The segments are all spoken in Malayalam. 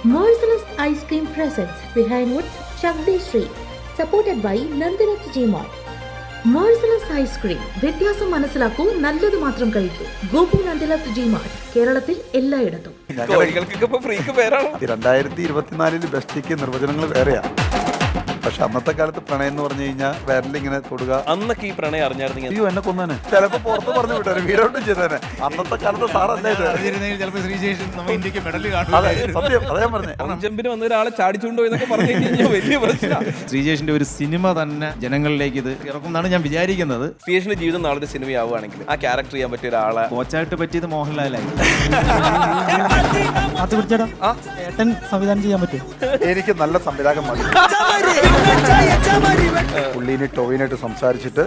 Merciless Ice Cream presents Behind Woods, Shakti Street, supported by Nandinath Gmart. Merciless Ice Cream. വ്യത്യാസം മനസ്സിലാക്കൂ, നല്ലത് മാത്രം കഴിക്കൂ. ഗോപു നന്ദിലത്ത് ജിമാർട്ട്, കേരളത്തിൽ എല്ലായിടത്തും. 2024 ബെസ്റ്റിക്ക് നിർവചനങ്ങൾ വേറെയാ. പക്ഷെ അന്നത്തെ കാലത്ത് പ്രണയം എന്ന് പറഞ്ഞു കഴിഞ്ഞാൽ വിരലിങ്ങനെ തൊടുക. അന്നൊക്കെ ഈ പ്രണയം അറിഞ്ഞായിരുന്നെങ്കിൽ അയ്യോ എന്നെ കൊന്നാനെ, ചിലപ്പോ പുറത്ത് പറഞ്ഞു വിട്ടാரு, വീടോട്ടും ചെയ്തേനെ. അന്നത്തെ കാലത്ത് സാറല്ലേ സത്യം അതേ പറഞ്ഞേ. ജമ്പിന് വന്ന ഒരാളെ ചാടിച്ചുകൊണ്ടോ എന്നൊക്കെ പറഞ്ഞു കഴിഞ്ഞാൽ വലിയ പ്രശ്നമാണ്. ശ്രീജേഷിന്റെ ഒരു സിനിമ തന്നെ ജനങ്ങളിലേക്ക് ഇത് ഇറക്കുമെന്നാണ് ഞാൻ വിചാരിക്കുന്നത്. ശ്രീജേഷിന്റെ ജീവിതം നാളെ ഒരു സിനിമയാവുകയാണെങ്കിൽ ആ ക്യാരക്ടർ ചെയ്യാൻ പറ്റിയ ഒരാളെ കോച്ചായിട്ട് പറ്റിയത് മോഹൻലാലായി. ഏട്ടൻ സംവിധാനം ചെയ്യാൻ പറ്റും. എനിക്ക് നല്ല സംവിധാനം മതി. പുള്ളീനെ ടോവിനായിട്ട് സംസാരിച്ചിട്ട്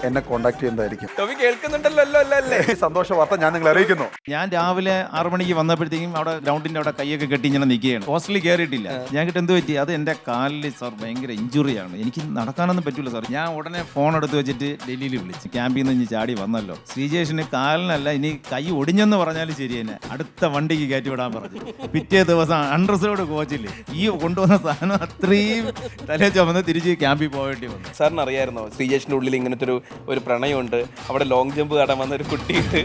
എന്നെ കോണ്ടാക്ട് ചെയ്യുന്നതായിരിക്കും. കേൾക്കുന്നുണ്ടല്ലോ അല്ലേ? സന്തോഷ വാർത്ത ഞാൻ നിങ്ങളെ അറിയിക്കുന്നു. ഞാൻ രാവിലെ 6 മണിക്ക് വന്നപ്പോഴത്തേക്കും അവിടെ ഗ്രൗണ്ടിന്റെ അവിടെ കൈയൊക്കെ കെട്ടി ഇങ്ങനെ നിൽക്കുകയാണ്. ഹോസ്റ്റലിൽ കയറിയിട്ടില്ല. ഞാൻ കിട്ടും എന്ത് പറ്റി, അത് എന്റെ കാലിൽ സാർ ഭയങ്കര ഇഞ്ചുറിയാണ്, എനിക്ക് നടക്കാനൊന്നും പറ്റൂല സാർ. ഞാൻ ഉടനെ ഫോൺ എടുത്ത് വെച്ചിട്ട് ഡൽഹിയിൽ വിളിച്ച് ക്യാമ്പിൽ നിന്ന് ചാടി വന്നല്ലോ. ശ്രീജേഷിന് കാലിനല്ല, ഇനി കൈ ഒടിഞ്ഞെന്ന് പറഞ്ഞാലും ശരി തന്നെ അടുത്ത വണ്ടിക്ക് കയറ്റി വിടാൻ പറഞ്ഞു. പിറ്റേ ദിവസം അൺറിസർവ്ഡ് കോച്ചില് ഈ കൊണ്ടുവന്ന സാധനം അത്രയും തലേ ചുമന്ന് തിരിച്ച് ക്യാമ്പിൽ പോകേണ്ടി വന്നു. സാറിന് അറിയായിരുന്നോ ശ്രീജേഷിന്റെ ഉള്ളിൽ ഇങ്ങനത്തെ ഒരു പ്രണയമുണ്ട്, അവിടെ ലോങ് ജമ്പ് കാട്ടാൻ വന്ന ഒരു കുട്ടിയുണ്ട്.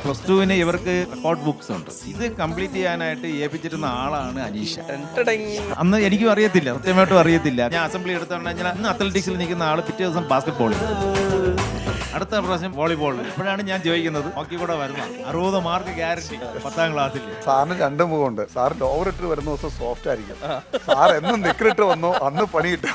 +2 ഇവർക്ക് റെക്കോർഡ് ബുക്സ് ഉണ്ട്. ഇത് കംപ്ലീറ്റ് ചെയ്യാനായിട്ട് ഏൽപ്പിച്ചിരുന്ന ആളാണ് അനീഷ. അന്ന് എനിക്കും അറിയത്തില്ല, സത്യമായിട്ടും അറിയത്തില്ല. ഞാൻ അസംബ്ലി എടുത്തോണ്ട് ഞാൻ അന്ന് അത്ലറ്റിക്സിൽ നിൽക്കുന്ന ആള് പിറ്റേ ദിവസം ബാസ്കറ്റ് ബോളിൽ, അടുത്ത പ്രാവശ്യം വോളിബോളിൽ. ഇപ്പോഴാണ് ഞാൻ ചോദിക്കുന്നത് ഹോക്കി കൂടെ വരുന്ന 60 മാർക്ക് ഗ്യാരണ്ടി 10ാം ക്ലാസ്സിൽ. സാറിന് 2 മുഖമുണ്ട്. സാർ ലോവർ ഇട്ട് വരുന്ന ദിവസം സോഫ്റ്റ് ആയിരിക്കും. സാർ എന്നും നിക്കറിട്ട് വന്നു അന്ന് പണി കിട്ടും.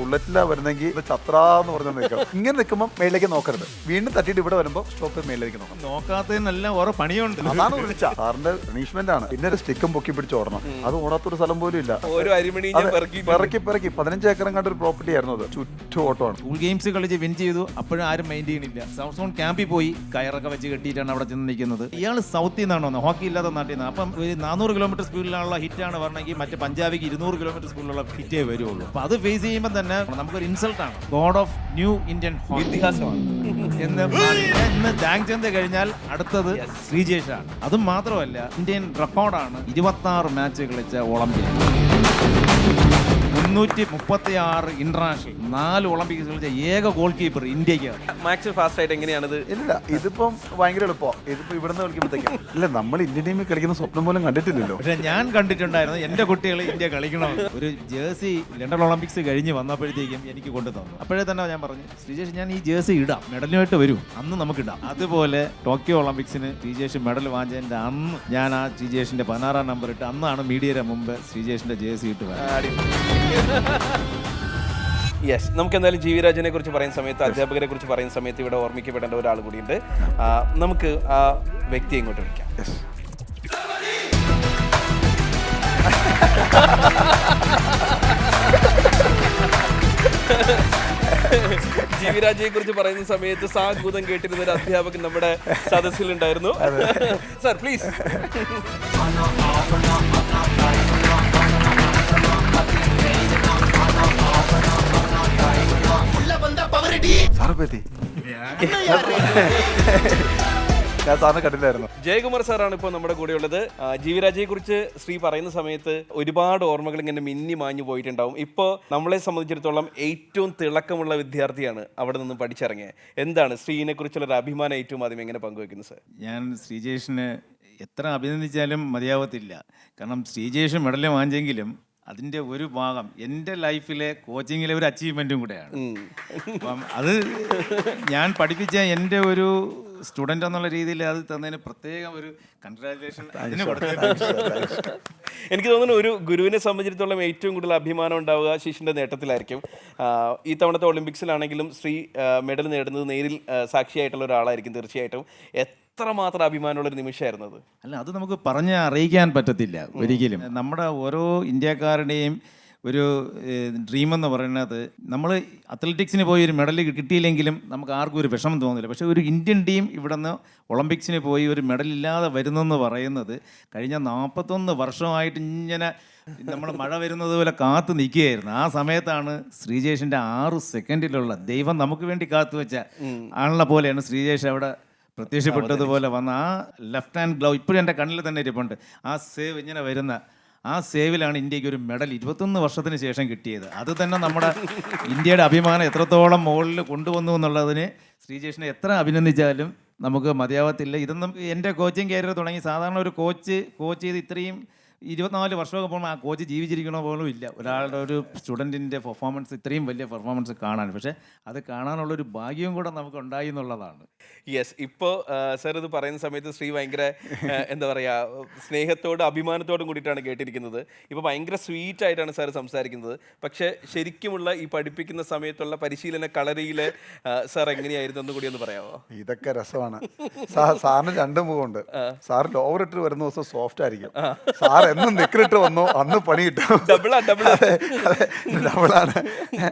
ബുള്ളറ്റിലാ വരുന്നെങ്കിൽ ചത്രാന്ന് പറഞ്ഞ നിൽക്കണം. ഇങ്ങനെ നിൽക്കുമ്പോൾ മേളിലേക്ക് നോക്കരുത്. വീണ്ടും തട്ടിയിട്ട് ഇവിടെ വരുമ്പോൾ സ്റ്റോപ്പ് മേളിലേക്ക് നോക്കണം. നോക്കാത്തതിനെല്ലാം ഓരോ പണിയുണ്ട്. അതാണ് വിളിച്ച സാറിന്റെ പണിഷ്മെന്റ് ആണ്. പിന്നെ ഒരു സ്റ്റിക്കും പൊക്കി പിടിച്ച് ഓടണം. അത് ഓടാത്തൊരു സ്ഥലം പോലും ഇല്ല. പിറക്കി 15 ഏക്കറും കണ്ട ഒരു പ്രോപ്പർട്ടി ആയിരുന്നു അത്. ചുറ്റും ഓട്ടമാണ്. സ്കൂൾ ഗെയിംസ് കളിച്ച് വിൻ ചെയ്തു. അപ്പോഴും ആരും മൈൻഡ് ചെയ്യണില്ല. സൗത്ത് സോൺ ക്യാമ്പിൽ പോയി കയറൊക്കെ വെച്ച് കെട്ടിയിട്ടാണ് അവിടെ ചെന്ന് നിൽക്കുന്നത്. ഇയാൾ സൗത്തിൽ നിന്നാണ് വന്നത്, ഹോക്കി ഇല്ലാത്ത നാട്ടിൽ നിന്ന്. അപ്പം ഒരു 400 കിലോമീറ്റർ സ്പീഡിലുള്ള ഹിറ്റാണ് പറഞ്ഞെങ്കിൽ മറ്റേ പഞ്ചാബിക്ക് 200 കിലോമീറ്റർ സ്പീഡിലുള്ള ഹിറ്റേ വരുള്ളൂ. അപ്പൊ അത് ഫേസ് ചെയ്യുമ്പോൾ തന്നെ നമുക്കൊരു ഇൻസൾട്ടാണ്. ഗോഡ് ഓഫ് ന്യൂ ഇന്ത്യൻ ഇതിഹാസമാണ് എന്ന് ധ്യാൻചന്ദ് കഴിഞ്ഞാൽ അടുത്തത് ശ്രീജേഷാണ്. അതും മാത്രമല്ല ഇന്ത്യൻ റെക്കോർഡാണ് 26 മാച്ച് കളിച്ച ഒളിമ്പിക്, 336 ഇന്റർനാഷണൽ, 4 ഒളിമ്പിക്സ് കളിച്ച ഏക ഗോൾ കീപ്പർ ഇന്ത്യക്ക്. മാക്സിമം ഫാസ്റ്റ് ആയിട്ട് എങ്ങനെയാണിത്? ഇല്ല, ഇതിപ്പം ഭയങ്കര എളുപ്പമാണ്. ഇതിപ്പോ ഇവിടുന്ന് കളിക്കുമ്പോഴത്തേക്കും ഇല്ല, നമ്മൾ ഇന്ത്യൻ ടീമിൽ കളിക്കുന്ന സ്വപ്നം പോലും കണ്ടിട്ടില്ലല്ലോ. പക്ഷെ ഞാൻ കണ്ടിട്ടുണ്ടായിരുന്നു എന്റെ കുട്ടികൾ ഇന്ത്യ കളിക്കണം. ഒരു ജേഴ്സി ലണ്ടൻ ഒളിമ്പിക്സ് കഴിഞ്ഞ് വന്നപ്പോഴത്തേക്കും എനിക്ക് കൊണ്ടു തന്നു. അപ്പോഴേ തന്നെ ഞാൻ പറഞ്ഞു, ശ്രീജേഷ് ഞാൻ ഈ ജേഴ്സി ഇടാം, മെഡലുമായിട്ട് വരും, അന്ന് നമുക്ക് ഇടാം. അതുപോലെ ടോക്കിയോ ഒളിമ്പിക്സിന് ശ്രീജേഷ് മെഡൽ വാങ്ങിച്ചതിന്റെ അന്ന് ഞാൻ ആ ശ്രീജേഷിന്റെ 16ാം നമ്പർ ഇട്ട്, അന്നാണ് മീഡിയയുടെ മുമ്പ് ശ്രീജേഷിന്റെ ജേഴ്സി ഇട്ട് യെസ്. നമുക്ക് എന്തായാലും ജി വി രാജനെ കുറിച്ച് പറയുന്ന സമയത്ത്, അധ്യാപകരെ കുറിച്ച് പറയുന്ന സമയത്ത് ഇവിടെ ഓർമ്മിക്കപ്പെടേണ്ട ഒരാൾ കൂടിയുണ്ട്. നമുക്ക് ആ വ്യക്തിയെ ഇങ്ങോട്ട് വിളിക്കാം. ജി വി രാജയെ കുറിച്ച് പറയുന്ന സമയത്ത് സാഗൂതം കേട്ടിരുന്ന ഒരു അധ്യാപകൻ നമ്മുടെ സദസ്സിലുണ്ടായിരുന്നു. Sir please. ഞാൻ സാറിനെ കണ്ടില്ലായിരുന്നു. ജയകുമാർ സാറാണ് ഇപ്പോൾ നമ്മുടെ കൂടെ ഉള്ളത്. ജി വി രാജയെ കുറിച്ച് ശ്രീ പറയുന്ന സമയത്ത് ഒരുപാട് ഓർമ്മകൾ ഇങ്ങനെ മിന്നി മാഞ്ഞു പോയിട്ടുണ്ടാവും. ഇപ്പോൾ നമ്മളെ സംബന്ധിച്ചിടത്തോളം ഏറ്റവും തിളക്കമുള്ള വിദ്യാർത്ഥിയാണ് അവിടെ നിന്ന് പഠിച്ചിറങ്ങിയത്. എന്താണ് ശ്രീനെ കുറിച്ചുള്ള ഒരു അഭിമാനം ഏറ്റവും ആദ്യം എങ്ങനെ പങ്കുവെക്കുന്നു സാർ? ഞാൻ ശ്രീജേഷിനെ എത്ര അഭിനന്ദിച്ചാലും മതിയാവത്തില്ല. കാരണം ശ്രീജേഷ് മെഡൽ വാങ്ങിച്ചെങ്കിലും അതിൻ്റെ ഒരു ഭാഗം എൻ്റെ ലൈഫിലെ കോച്ചിങ്ങിലെ ഒരു അച്ചീവ്മെൻറ്റും കൂടെയാണ്. അപ്പം അത് ഞാൻ പഠിപ്പിച്ച എൻ്റെ ഒരു സ്റ്റുഡൻ്റ് എന്നുള്ള രീതിയിൽ അത് തന്നതിന് പ്രത്യേകം ഒരു കൺഗ്രാജുലേഷൻ അതിന് കൊടുത്തിട്ടുണ്ട്. എനിക്ക് തോന്നുന്നു ഒരു ഗുരുവിനെ സംബന്ധിച്ചിടത്തോളം ഏറ്റവും കൂടുതൽ അഭിമാനം ഉണ്ടാവുക ശിഷ്യൻ്റെ നേട്ടത്തിലായിരിക്കും. ഈ തവണത്തെ ഒളിമ്പിക്സിലാണെങ്കിലും ശ്രീ മെഡൽ നേടുന്നത് നേരിൽ സാക്ഷിയായിട്ടുള്ള ഒരാളായിരിക്കും തീർച്ചയായിട്ടും. എത്രമാത്രം അഭിമാനമുള്ളൊരു നിമിഷമായിരുന്നു അത്. അല്ല, അത് നമുക്ക് പറഞ്ഞ് അറിയിക്കാൻ പറ്റത്തില്ല ഒരിക്കലും. നമ്മുടെ ഓരോ ഇന്ത്യക്കാരുടെയും ഒരു ഡ്രീം എന്ന് പറയുന്നത്, നമ്മൾ അത്ലറ്റിക്സിന് പോയി ഒരു മെഡൽ കിട്ടിയില്ലെങ്കിലും നമുക്ക് ആർക്കും ഒരു വിഷമം തോന്നില്ല. പക്ഷേ ഒരു ഇന്ത്യൻ ടീം ഇവിടെ നിന്ന് ഒളിമ്പിക്സിന് പോയി ഒരു മെഡലില്ലാതെ വരുന്നെന്ന് പറയുന്നത് കഴിഞ്ഞ 41 വർഷമായിട്ട് ഇങ്ങനെ നമ്മൾ മഴ വരുന്നത് പോലെ കാത്തു നിൽക്കുകയായിരുന്നു. ആ സമയത്താണ് ശ്രീജേഷിൻ്റെ 6 സെക്കൻഡിലുള്ള ദൈവം നമുക്ക് വേണ്ടി കാത്തു വെച്ച ആളിനെ പോലെയാണ് ശ്രീജേഷ് അവിടെ പ്രത്യക്ഷപ്പെട്ടതുപോലെ വന്ന ആ ലെഫ്റ്റ് ഹാൻഡ് ഗ്ലൗ ഇപ്പോഴും എൻ്റെ കണ്ണിൽ തന്നെ ഇരിപ്പുണ്ട്. ആ സേവ് ഇങ്ങനെ വരുന്ന ആ സേവിലാണ് ഇന്ത്യക്ക് ഒരു മെഡൽ 21 വർഷത്തിന് ശേഷം കിട്ടിയത്. അത് തന്നെ നമ്മുടെ ഇന്ത്യയുടെ അഭിമാനം എത്രത്തോളം മുകളിൽ കൊണ്ടുവന്നു എന്നുള്ളതിന് ശ്രീജേഷിനെ എത്ര അഭിനന്ദിച്ചാലും നമുക്ക് മതിയാവത്തില്ല. ഇതൊന്നും എൻ്റെ കോച്ചിങ് കരിയർ തുടങ്ങി സാധാരണ ഒരു കോച്ച് ചെയ്ത് ഇത്രയും 24 വർഷമൊക്കെ പോകുമ്പോൾ ആ കോച്ച് ജീവിച്ചിരിക്കണ പോലും ഇല്ല. ഒരാളുടെ ഒരു സ്റ്റുഡൻറ്റിൻ്റെ പെർഫോമൻസ് ഇത്രയും വലിയ പെർഫോമൻസ് കാണാൻ. പക്ഷേ അത് കാണാനുള്ളൊരു ഭാഗ്യവും കൂടെ നമുക്ക് ഉണ്ടായി എന്നുള്ളതാണ്. യെസ്, ഇപ്പോൾ സാർ ഇത് പറയുന്ന സമയത്ത് ശ്രീ ഭയങ്കര എന്താ പറയുക, സ്നേഹത്തോടും അഭിമാനത്തോടും കൂടിയിട്ടാണ് കേട്ടിരിക്കുന്നത്. ഇപ്പോൾ ഭയങ്കര സ്വീറ്റ് ആയിട്ടാണ് സാർ സംസാരിക്കുന്നത്. പക്ഷേ ശരിക്കുമുള്ള ഈ പഠിപ്പിക്കുന്ന സമയത്തുള്ള പരിശീലന കളരിയിൽ സാർ എങ്ങനെയായിരുന്നു എന്ന് കൂടി ഒന്ന് പറയാമോ? ഇതൊക്കെ രസമാണ്. സാറിന് രണ്ട് മുഖമുണ്ട്. സാർ ലോവർ ഇട്ട് വരുന്ന ദിവസം സോഫ്റ്റ് ആയിരിക്കും. സാർ എന്നും നിക്കറിട്ട് വന്നോ അന്ന് പണി കിട്ടും. ഡബിളാണ്.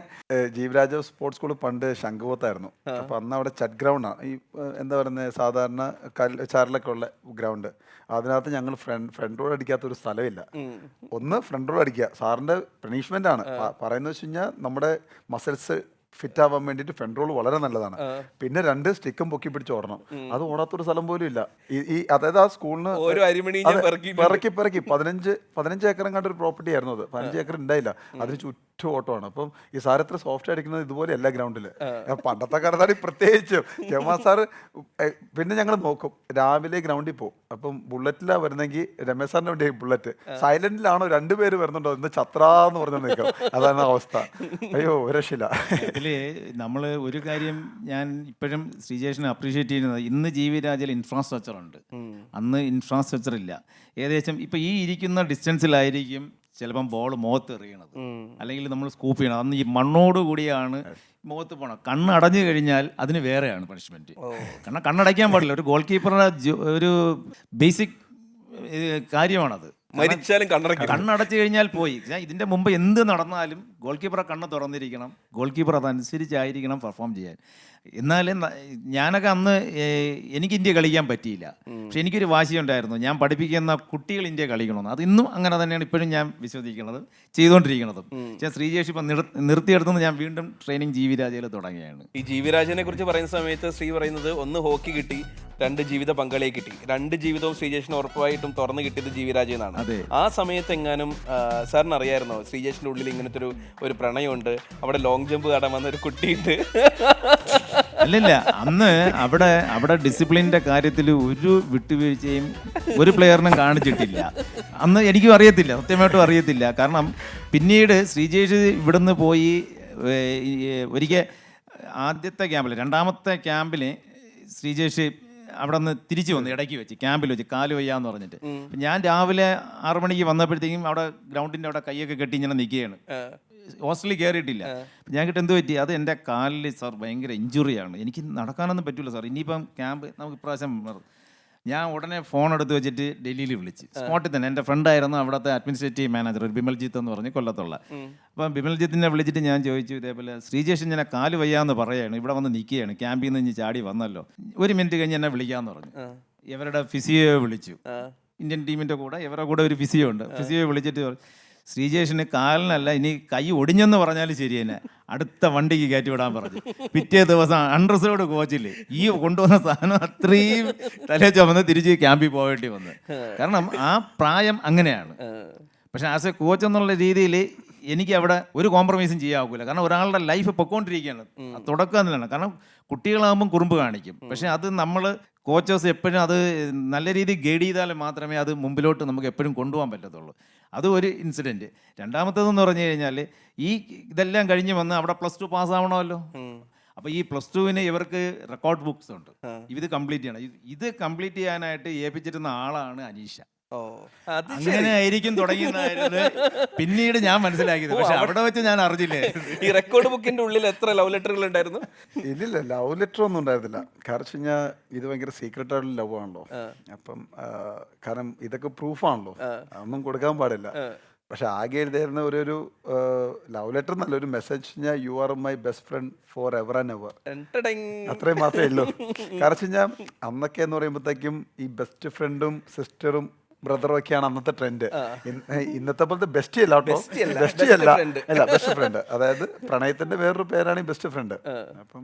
ജീവരാജ് സ്പോർട്സ് സ്കൂൾ പണ്ട് ശംഖുപത്തായിരുന്നു. അപ്പൊ അന്ന് അവിടെ ചട്ട് ഗ്രൗണ്ടാണ്, ഈ എന്താ പറയുന്നത് സാധാരണ ചാറിലൊക്കെ ഉള്ള ഗ്രൗണ്ട്. അതിനകത്ത് ഞങ്ങൾ ഫ്രണ്ട് റോഡ് അടിക്കാത്ത ഒരു സ്ഥലമില്ല. ഒന്ന് ഫ്രണ്ട് റോഡ് അടിക്കുക, സാറിന്റെ പണിഷ്മെന്റ് ആണ്. പറയുന്നത് വെച്ച് കഴിഞ്ഞാൽ നമ്മുടെ മസിൽസ് ഫിറ്റ് ആവാൻ വേണ്ടിയിട്ട് ഫ്രണ്ട് റോൾ വളരെ നല്ലതാണ്. പിന്നെ 2 സ്റ്റിക്കും പൊക്കി പിടിച്ച് ഓടണം. അത് ഓടാത്തൊരു സ്ഥലം പോലും ഇല്ല. ഈ അതായത് ആ സ്കൂളിന് പിറക്കി 15 ഏക്കർ കണ്ട ഒരു പ്രോപ്പർട്ടി ആയിരുന്നു അത്. 15 ഏക്കർ ഉണ്ടായില്ല, അതിന് ചുറ്റും ഓട്ടമാണ്. അപ്പം ഈ സാർ എത്ര സോഫ്റ്റ് അടിക്കുന്നത് ഇതുപോലെ എല്ലാ ഗ്രൗണ്ടില്. പണ്ടത്തെ കാലത്താണ് പ്രത്യേകിച്ചും ജമാ സാറ്. പിന്നെ ഞങ്ങൾ നോക്കും, രാവിലെ ഗ്രൗണ്ടിൽ പോകും. അപ്പം ബുള്ളറ്റിലാണ് വരുന്നെങ്കിൽ രമേശ് സാറിന്റെ വണ്ടി ബുള്ളറ്റ്, സൈലന്റിലാണോ 2 പേര് വരുന്നുണ്ടോ ഇന്ന് ചത്രാന്ന് പറഞ്ഞു നിൽക്കും. അതാണ് അവസ്ഥ. അയ്യോ ഒരു രക്ഷയില്ല. നമ്മൾ ഒരു കാര്യം ഞാൻ ഇപ്പോഴും ശ്രീജേഷിനെ അപ്രീഷിയേറ്റ് ചെയ്യുന്നത്, ഇന്ന് ജീവിരാജിൽ ഇൻഫ്രാസ്ട്രക്ചർ ഉണ്ട്, അന്ന് ഇൻഫ്രാസ്ട്രക്ചർ ഇല്ല. ഏകദേശം ഇപ്പം ഈ ഇരിക്കുന്ന ഡിസ്റ്റൻസിലായിരിക്കും ചിലപ്പം ബോൾ മുഖത്ത് എറിയണത്, അല്ലെങ്കിൽ നമ്മൾ സ്കൂപ്പ് ചെയ്യണം. അന്ന് ഈ മണ്ണോട് കൂടിയാണ് മുഖത്ത് പോകണം. കണ്ണടഞ്ഞു കഴിഞ്ഞാൽ അതിന് വേറെയാണ് പണിഷ്മെന്റ്. കാരണം കണ്ണടയ്ക്കാൻ പാടില്ല. ഒരു ഗോൾ കീപ്പറുടെ ഒരു ബേസിക് കാര്യമാണത്. മരിച്ചാലും കണ്ണടച്ചു കഴിഞ്ഞാൽ പോയി. ഇതിന്റെ മുമ്പ് എന്ത് നടന്നാലും ഗോൾ കീപ്പറെ കണ്ണ് തുറന്നിരിക്കണം. ഗോൾ കീപ്പർ അതനുസരിച്ചായിരിക്കണം പെർഫോം ചെയ്യാൻ. എന്നാലും ഞാനൊക്കെ അന്ന് എനിക്ക് ഇന്ത്യ കളിക്കാൻ പറ്റിയില്ല. പക്ഷെ എനിക്കൊരു വാശിയുണ്ടായിരുന്നു, ഞാൻ പഠിപ്പിക്കുന്ന കുട്ടികൾ ഇന്ത്യ കളിക്കണമെന്ന്. അത് ഇന്നും അങ്ങനെ തന്നെയാണ് ഇപ്പോഴും ഞാൻ വിശ്വസിക്കുന്നത്, ചെയ്തുകൊണ്ടിരിക്കുന്നതും. പക്ഷേ ശ്രീജേഷ് ഇപ്പം നിർത്തിയെടുത്തുനിന്ന് ഞാൻ വീണ്ടും ട്രെയിനിങ് ജീവിരാജയിൽ തുടങ്ങിയാണ്. ഈ ജീവിരാജനെ കുറിച്ച് പറയുന്ന സമയത്ത് ശ്രീ പറയുന്നത്, ഒന്ന് ഹോക്കി കിട്ടി, 2 ജീവിത പങ്കാളിയെ കിട്ടി. 2 ജീവിതവും ശ്രീജേഷിന് ഉറപ്പായിട്ടും തുറന്നു കിട്ടിയത് ജീവിരാജ എന്നാണ്. ആ സമയത്ത് എങ്ങാനും സാറിന് അറിയായിരുന്നോ ശ്രീജേഷിന്റെ ഉള്ളിൽ ഇങ്ങനത്തെ ഒരു പ്രണയമുണ്ട്, അവിടെ ലോങ് ജമ്പ് കാട്ടാൻ വന്ന ഒരു കുട്ടിയുണ്ട്? അല്ലല്ല, അന്ന് അവിടെ ഡിസിപ്ലിൻ്റെ കാര്യത്തിൽ ഒരു വിട്ടുവീഴ്ചയും ഒരു പ്ലെയറിനും കാണിച്ചിട്ടില്ല. അന്ന് എനിക്കും അറിയത്തില്ല, സത്യമായിട്ടും അറിയത്തില്ല. കാരണം പിന്നീട് ശ്രീജേഷ് ഇവിടുന്ന് പോയി ഒരിക്കൽ ആദ്യത്തെ ക്യാമ്പിൽ, 2ാമത്തെ ക്യാമ്പിൽ ശ്രീജേഷ് അവിടെ നിന്ന് തിരിച്ചു വന്നു. ഇടയ്ക്ക് വെച്ച് ക്യാമ്പിൽ വെച്ച് കാല് വയ്യാന്ന് പറഞ്ഞിട്ട് ഞാൻ രാവിലെ 6 മണിക്ക് വന്നപ്പോഴത്തേക്കും അവിടെ ഗ്രൗണ്ടിൻ്റെ അവിടെ കൈയൊക്കെ കെട്ടി ഇങ്ങനെ നിൽക്കുകയാണ്. ഹോസ്റ്റലിൽ കയറിയിട്ടില്ല. ഞാൻ കിട്ടും എന്ത് പറ്റി, അത് എൻ്റെ കാലിൽ സാർ ഭയങ്കര ഇഞ്ചുറിയാണ്, എനിക്ക് നടക്കാനൊന്നും പറ്റില്ല സാർ, ഇനിയിപ്പം ക്യാമ്പ് നമുക്ക് ഇപ്രാവശ്യം. ഞാൻ ഉടനെ ഫോൺ എടുത്ത് വെച്ചിട്ട് ഡൽഹിയിൽ വിളിച്ച്, സ്പോട്ടിൽ തന്നെ. എൻ്റെ ഫ്രണ്ടായിരുന്നു അവിടുത്തെ അഡ്മിനിസ്ട്രേറ്റീവ് മാനേജർ, ഒരു ബിമൽജിത്ത് എന്ന് പറഞ്ഞ് കൊല്ലത്തുള്ള. അപ്പം ബിമൽജിത്തിനെ വിളിച്ചിട്ട് ഞാൻ ചോദിച്ചു, ഇതേപോലെ ശ്രീജേഷ് ഇങ്ങനെ കാല് വയ്യാന്ന് പറയുകയാണ്, ഇവിടെ വന്ന് നിൽക്കുകയാണ്, ക്യാമ്പിൽ നിന്ന് ഇനി ചാടി വന്നല്ലോ, 1 മിനിറ്റ് കഴിഞ്ഞ് എന്നെ വിളിക്കാമെന്ന് പറഞ്ഞു. ഇവരുടെ ഫിസിയോയെ വിളിച്ചു, ഇന്ത്യൻ ടീമിൻ്റെ കൂടെ ഇവരുടെ കൂടെ ഒരു ഫിസിയോ ഉണ്ട്. ഫിസിയോയെ വിളിച്ചിട്ട് ശ്രീജേഷിന് കാലിനല്ല, ഇനി കൈ ഒടിഞ്ഞെന്ന് പറഞ്ഞാലും ശരി തന്നെ അടുത്ത വണ്ടിക്ക് കയറ്റി വിടാൻ പറഞ്ഞു. പിറ്റേ ദിവസം അൺറിസർവ്ഡ് കോച്ചിൽ ഈ കൊണ്ടുവന്ന സാധനം അത്രയും തലേ ചുമന്ന് തിരിച്ച് ക്യാമ്പിൽ പോകേണ്ടി വന്നു. കാരണം ആ പ്രായം അങ്ങനെയാണ്. പക്ഷെ ആസ് എ കോച്ച് എന്നുള്ള രീതിയിൽ എനിക്ക് അവിടെ ഒരു കോംപ്രമൈസും ചെയ്യാൻ. കാരണം ഒരാളുടെ ലൈഫ് പൊക്കോണ്ടിരിക്കുകയാണ്, തുടക്കം തന്നെയാണ്. കാരണം കുട്ടികളാകുമ്പം കുറുമ്പ് കാണിക്കും. പക്ഷെ അത് നമ്മൾ കോച്ചേഴ്സ് എപ്പോഴും അത് നല്ല രീതിയിൽ ഗൈഡ് ചെയ്താൽ മാത്രമേ അത് മുമ്പിലോട്ട് നമുക്ക് എപ്പോഴും കൊണ്ടുപോകാൻ പറ്റത്തുള്ളൂ. അത് ഒരു ഇൻസിഡൻറ്റ്. 2ാമത്തേതെന്ന് പറഞ്ഞു കഴിഞ്ഞാൽ, ഈ ഇതെല്ലാം കഴിഞ്ഞ് വന്ന് അവിടെ +2 പാസ്സാവണമല്ലോ. അപ്പോൾ ഈ +2-ന് ഇവർക്ക് റെക്കോർഡ് ബുക്സ് ഉണ്ട്, ഇത് കംപ്ലീറ്റ് ചെയ്യണം. ഇത് കംപ്ലീറ്റ് ചെയ്യാനായിട്ട് ഏൽപ്പിച്ചിരുന്ന ആളാണ് അനീഷ. അങ്ങനെ ആയിരിക്കും തുടങ്ങിയതായിരുന്നു പിന്നീട് ഞാൻ മനസ്സിലാക്കിയത്. പക്ഷെ അവിടെ വെച്ച് ഞാൻ അറിഞ്ഞില്ലേ. ഈ റെക്കോർഡ് ബുക്കിന്റെ ഉള്ളിൽ എത്ര ലവ് ലെറ്ററുകൾ ഉണ്ടായിരുന്നു? ഇല്ലില്ല, ലവ് ലെറ്റർ ഒന്നും ഉണ്ടായിരുന്നില്ല. കാരണം ഞാൻ ഇത് ഭയങ്കര സീക്രട്ട് ആയിട്ടുള്ള ലവ് ആണല്ലോ. അപ്പം കാരണം ഇതൊക്കെ പ്രൂഫാണല്ലോ, അതൊന്നും കൊടുക്കാൻ പാടില്ല. പക്ഷെ ആകെ എഴുതിയിരുന്ന ഒരു ലവ് ലെറ്റർ എന്നല്ല, ഒരു മെസ്സേജ്, ഞാൻ you are my best friend for ever and ever, അത്രയും മാത്രമേ ഉള്ളൂ. കാരണം ഞാൻ അന്നൊക്കെ എന്ന് പറയുമ്പോഴത്തേക്കും ഈ ബെസ്റ്റ് ഫ്രണ്ടും സിസ്റ്ററും ബ്രദറൊക്കെയാണ് അന്നത്തെ ട്രെൻഡ്. ഇന്നത്തെ പോലത്തെ ബെസ്റ്റ് അല്ല കേട്ടോ, Bestie അല്ല, ബെസ്റ്റ് best അല്ല, friend. അല്ല ബെസ്റ്റ് ഫ്രണ്ട്. അതായത് പ്രണയത്തിന്റെ വേറൊരു പേരാണ് ഈ ബെസ്റ്റ് ഫ്രണ്ട്. അപ്പം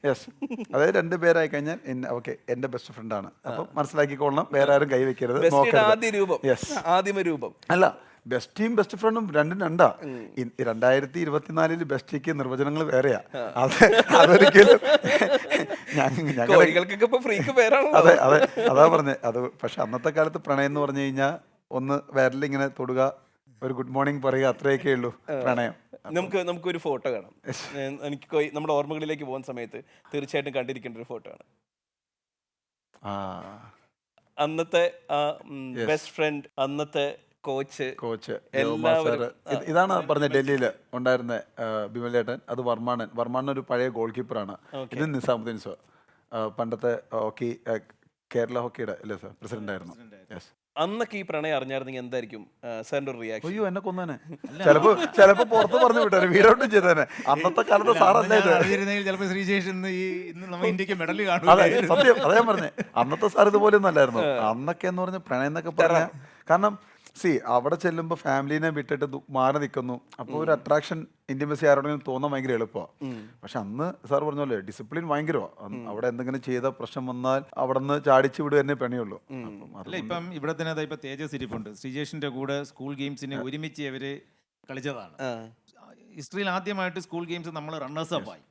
യെസ്, അതായത് 2 പേരായി കഴിഞ്ഞാൽ ഓക്കെ എന്റെ ബെസ്റ്റ് ഫ്രണ്ടാണ്. അപ്പം മനസ്സിലാക്കിക്കൊള്ളണം, വേറെ ആരും കൈവയ്ക്കരുത്, ബെസ്റ്റിയുടെ ആദ്യ രൂപം, യെസ്. ആദിമ രൂപം. അല്ല, ബെസ്റ്റിയും ബെസ്റ്റ് ഫ്രണ്ടും രണ്ടും രണ്ടാ. 2024 ബെസ്റ്റിക്ക് നിർവചനങ്ങൾ വേറെയാ. അതൊരിക്കലും കോഴികൾക്കൊക്കെ ഇപ്പൊ ഫ്രീക്ക് പേരാണല്ലോ. അതെ അതെ, അതാ പറഞ്ഞേ. അത് പക്ഷെ അന്നത്തെ കാലത്ത് പ്രണയം എന്ന് പറഞ്ഞു കഴിഞ്ഞാൽ ഒന്ന് വിരലിങ്ങനെ തൊടുക, ഒരു ഗുഡ് മോർണിംഗ് പറയുക, അത്രയൊക്കെ ഉള്ളൂ പ്രണയം. നമുക്കൊരു ഫോട്ടോ കാണാം. എനിക്ക് നമ്മുടെ ഓർമ്മകളിലേക്ക് പോകുന്ന സമയത്ത് തീർച്ചയായിട്ടും കണ്ടിരിക്കേണ്ട ഒരു ഫോട്ടോ ആണ്. അന്നത്തെ ബെസ്റ്റ് ഫ്രണ്ട്, അന്നത്തെ കോച്ച് എല്ലാവരും. ഇതാണ് പറഞ്ഞ ഡൽഹിയിൽ ഉണ്ടായിരുന്ന ബിമലേട്ടൻ. അത് വർമാണൻ ഒരു പഴയ ഗോൾ കീപ്പറാണ്. ഇത് നിസാമുദ്ദീൻ സർ, പണ്ടത്തെ ഹോക്കി, കേരള ഹോക്കിയുടെ അല്ലേ സർ, പ്രസിഡന്റ് ആയിരുന്നു. യെസ്. അന്നൊക്കെ ഈ പ്രണയം അറിഞ്ഞായിരുന്നെങ്കിൽ എന്തായിരിക്കും സാറിന്റെ ഒരു റിയാക്ഷൻ? അയ്യോ, എന്നെ കൊന്നേനെ. ചിലപ്പോ പുറത്ത് പറഞ്ഞു വിട്ടേ, വീടോട്ടും ചെയ്തേനെ. അന്നത്തെ കാലത്ത് സാറല്ലേ ഇത്. ചിലപ്പോൾ ശ്രീശേഷ് ഇന്ന് നമ്മൾ ഇന്ത്യക്ക് മെഡൽ അതെ, കാണും. സത്യം, അതേ പറഞ്ഞേ. അന്നത്തെ സാർ ഇതുപോലെ ഒന്നും അല്ലായിരുന്നു. അന്നൊക്കെ എന്ന് പറഞ്ഞ പ്രണയം എന്നൊക്കെ പറഞ്ഞ, കാരണം അവിടെ ചെല്ലുമ്പോൾ ഫാമിലിനെ വിട്ടിട്ട് മാറി നിൽക്കുന്നു. അപ്പോൾ ഒരു അട്രാക്ഷൻ, ഇന്റിമസി ആരോടെങ്കിലും തോന്നാൻ ഭയങ്കര എളുപ്പമാണ്. പക്ഷെ അന്ന് സാർ പറഞ്ഞല്ലേ, ഡിസിപ്ലിൻ ഭയങ്കരമാണ്. അവിടെ എന്തെങ്കിലും ചെയ്ത പ്രശ്നം വന്നാൽ അവിടെ നിന്ന് ചാടിച്ചു വിടുക തന്നെ പണിയുള്ളൂ. അല്ല, ഇപ്പം ഇവിടെ തന്നെ ഇപ്പൊ തേജസ് ഇരിപ്പുണ്ട്. ശ്രീജേഷിന്റെ കൂടെ സ്കൂൾ ഗെയിംസിന് ഒരുമിച്ച് ഇവര് കളിച്ചതാണ്. ഹിസ്റ്ററിയിൽ ആദ്യമായിട്ട് സ്കൂൾ ഗെയിംസ് നമ്മൾ റണ്ണേഴ്സ് അപ്പ് ആയി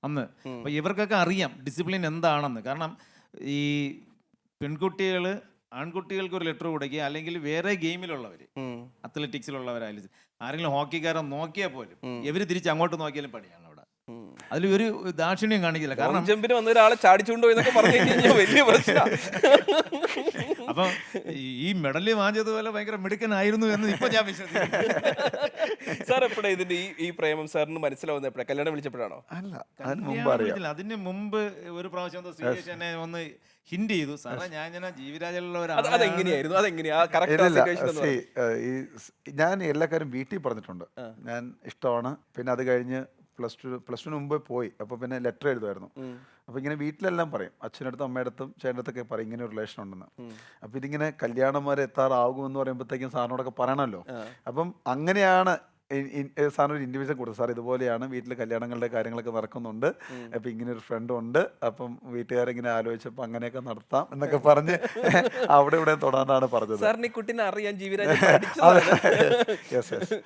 അന്ന്. അപ്പൊ ഇവർക്കൊക്കെ അറിയാം ഡിസിപ്ലിൻ എന്താണെന്ന്. കാരണം ഈ ആൺകുട്ടികൾക്ക് ഒരു ലെറ്റർ കൊടുക്കുക, അല്ലെങ്കിൽ വേറെ ഗെയിമിലുള്ളവർ, അത്ലറ്റിക്സിലുള്ളവരായാലും ആരെങ്കിലും ഹോക്കിക്കാരൻ നോക്കിയാൽ പോലും ഇവര് തിരിച്ച് അങ്ങോട്ട് നോക്കിയാലും പണിയാണ് അവിടെ. അതിൽ ഒരു ദാക്ഷിണ്യം കാണിക്കില്ല. കാരണം ജമ്പിന് വന്ന ഒരാളെ ചാടിച്ചുകൊണ്ടോ എന്നൊക്കെ പറഞ്ഞു കഴിഞ്ഞാൽ വലിയ പ്രശ്നം. അപ്പൊ ഈ മെഡല് വാങ്ങിച്ചതുപോലെ ഭയങ്കര മിടുക്കനായിരുന്നു എന്ന് ഇപ്പൊ ഞാൻ വിശ്വസിക്കുന്നു. സാർ എപ്പോഴാ ഇതിന്റെ ഈ പ്രേമം സാറിന് മനസ്സിലാവുന്ന എപ്പോഴാ? കല്യാണം വിളിച്ചപ്പോഴാണോ? അല്ല, അതിന് മുമ്പ് ഒരു പ്രാവശ്യം ശ്രീജേഷ് എന്നെ ഒന്ന് ഹിന്റ് ചെയ്തു, സാറേ ഞാൻ ജീവിരാജുള്ള അതെങ്ങനെയായിരുന്നു? ഞാൻ എല്ലാ കാര്യം വീട്ടിൽ പറഞ്ഞിട്ടുണ്ട്. ഞാൻ ഇഷ്ടമാണ്. പിന്നെ അത് കഴിഞ്ഞ് പ്ലസ് ടു മുമ്പ് പോയി. അപ്പോൾ പിന്നെ ലെറ്റർ എഴുതുമായിരുന്നു. അപ്പോൾ ഇങ്ങനെ വീട്ടിലെല്ലാം പറയും, അച്ഛനടുത്തും അമ്മയടുത്തും ചേട്ടനടുത്തൊക്കെ പറയും ഇങ്ങനെ ഒരു റിലേഷൻ ഉണ്ടെന്ന്. അപ്പോൾ ഇതിങ്ങനെ കല്യാണം വരെ എത്താറാകുമെന്ന് പറയുമ്പോഴത്തേക്കും സാറിനോടൊക്കെ പറയണമല്ലോ. അപ്പം അങ്ങനെയാണ് സാറിന് ഒരു ഇൻഡിവിജ്വൽ കൊടുത്തത്. സാർ ഇതുപോലെയാണ്, വീട്ടിൽ കല്യാണങ്ങളുടെ കാര്യങ്ങളൊക്കെ നടക്കുന്നുണ്ട്, അപ്പം ഇങ്ങനെ ഒരു ഫ്രണ്ട് ഉണ്ട്, അപ്പം വീട്ടുകാരിങ്ങനെ ആലോചിച്ചപ്പോൾ അങ്ങനെയൊക്കെ നടത്താം എന്നൊക്കെ പറഞ്ഞ് അവിടെ ഇവിടെ തൊടാനാണ് പറഞ്ഞത്. സാറിന് കുട്ടീനെ അറിയാൻ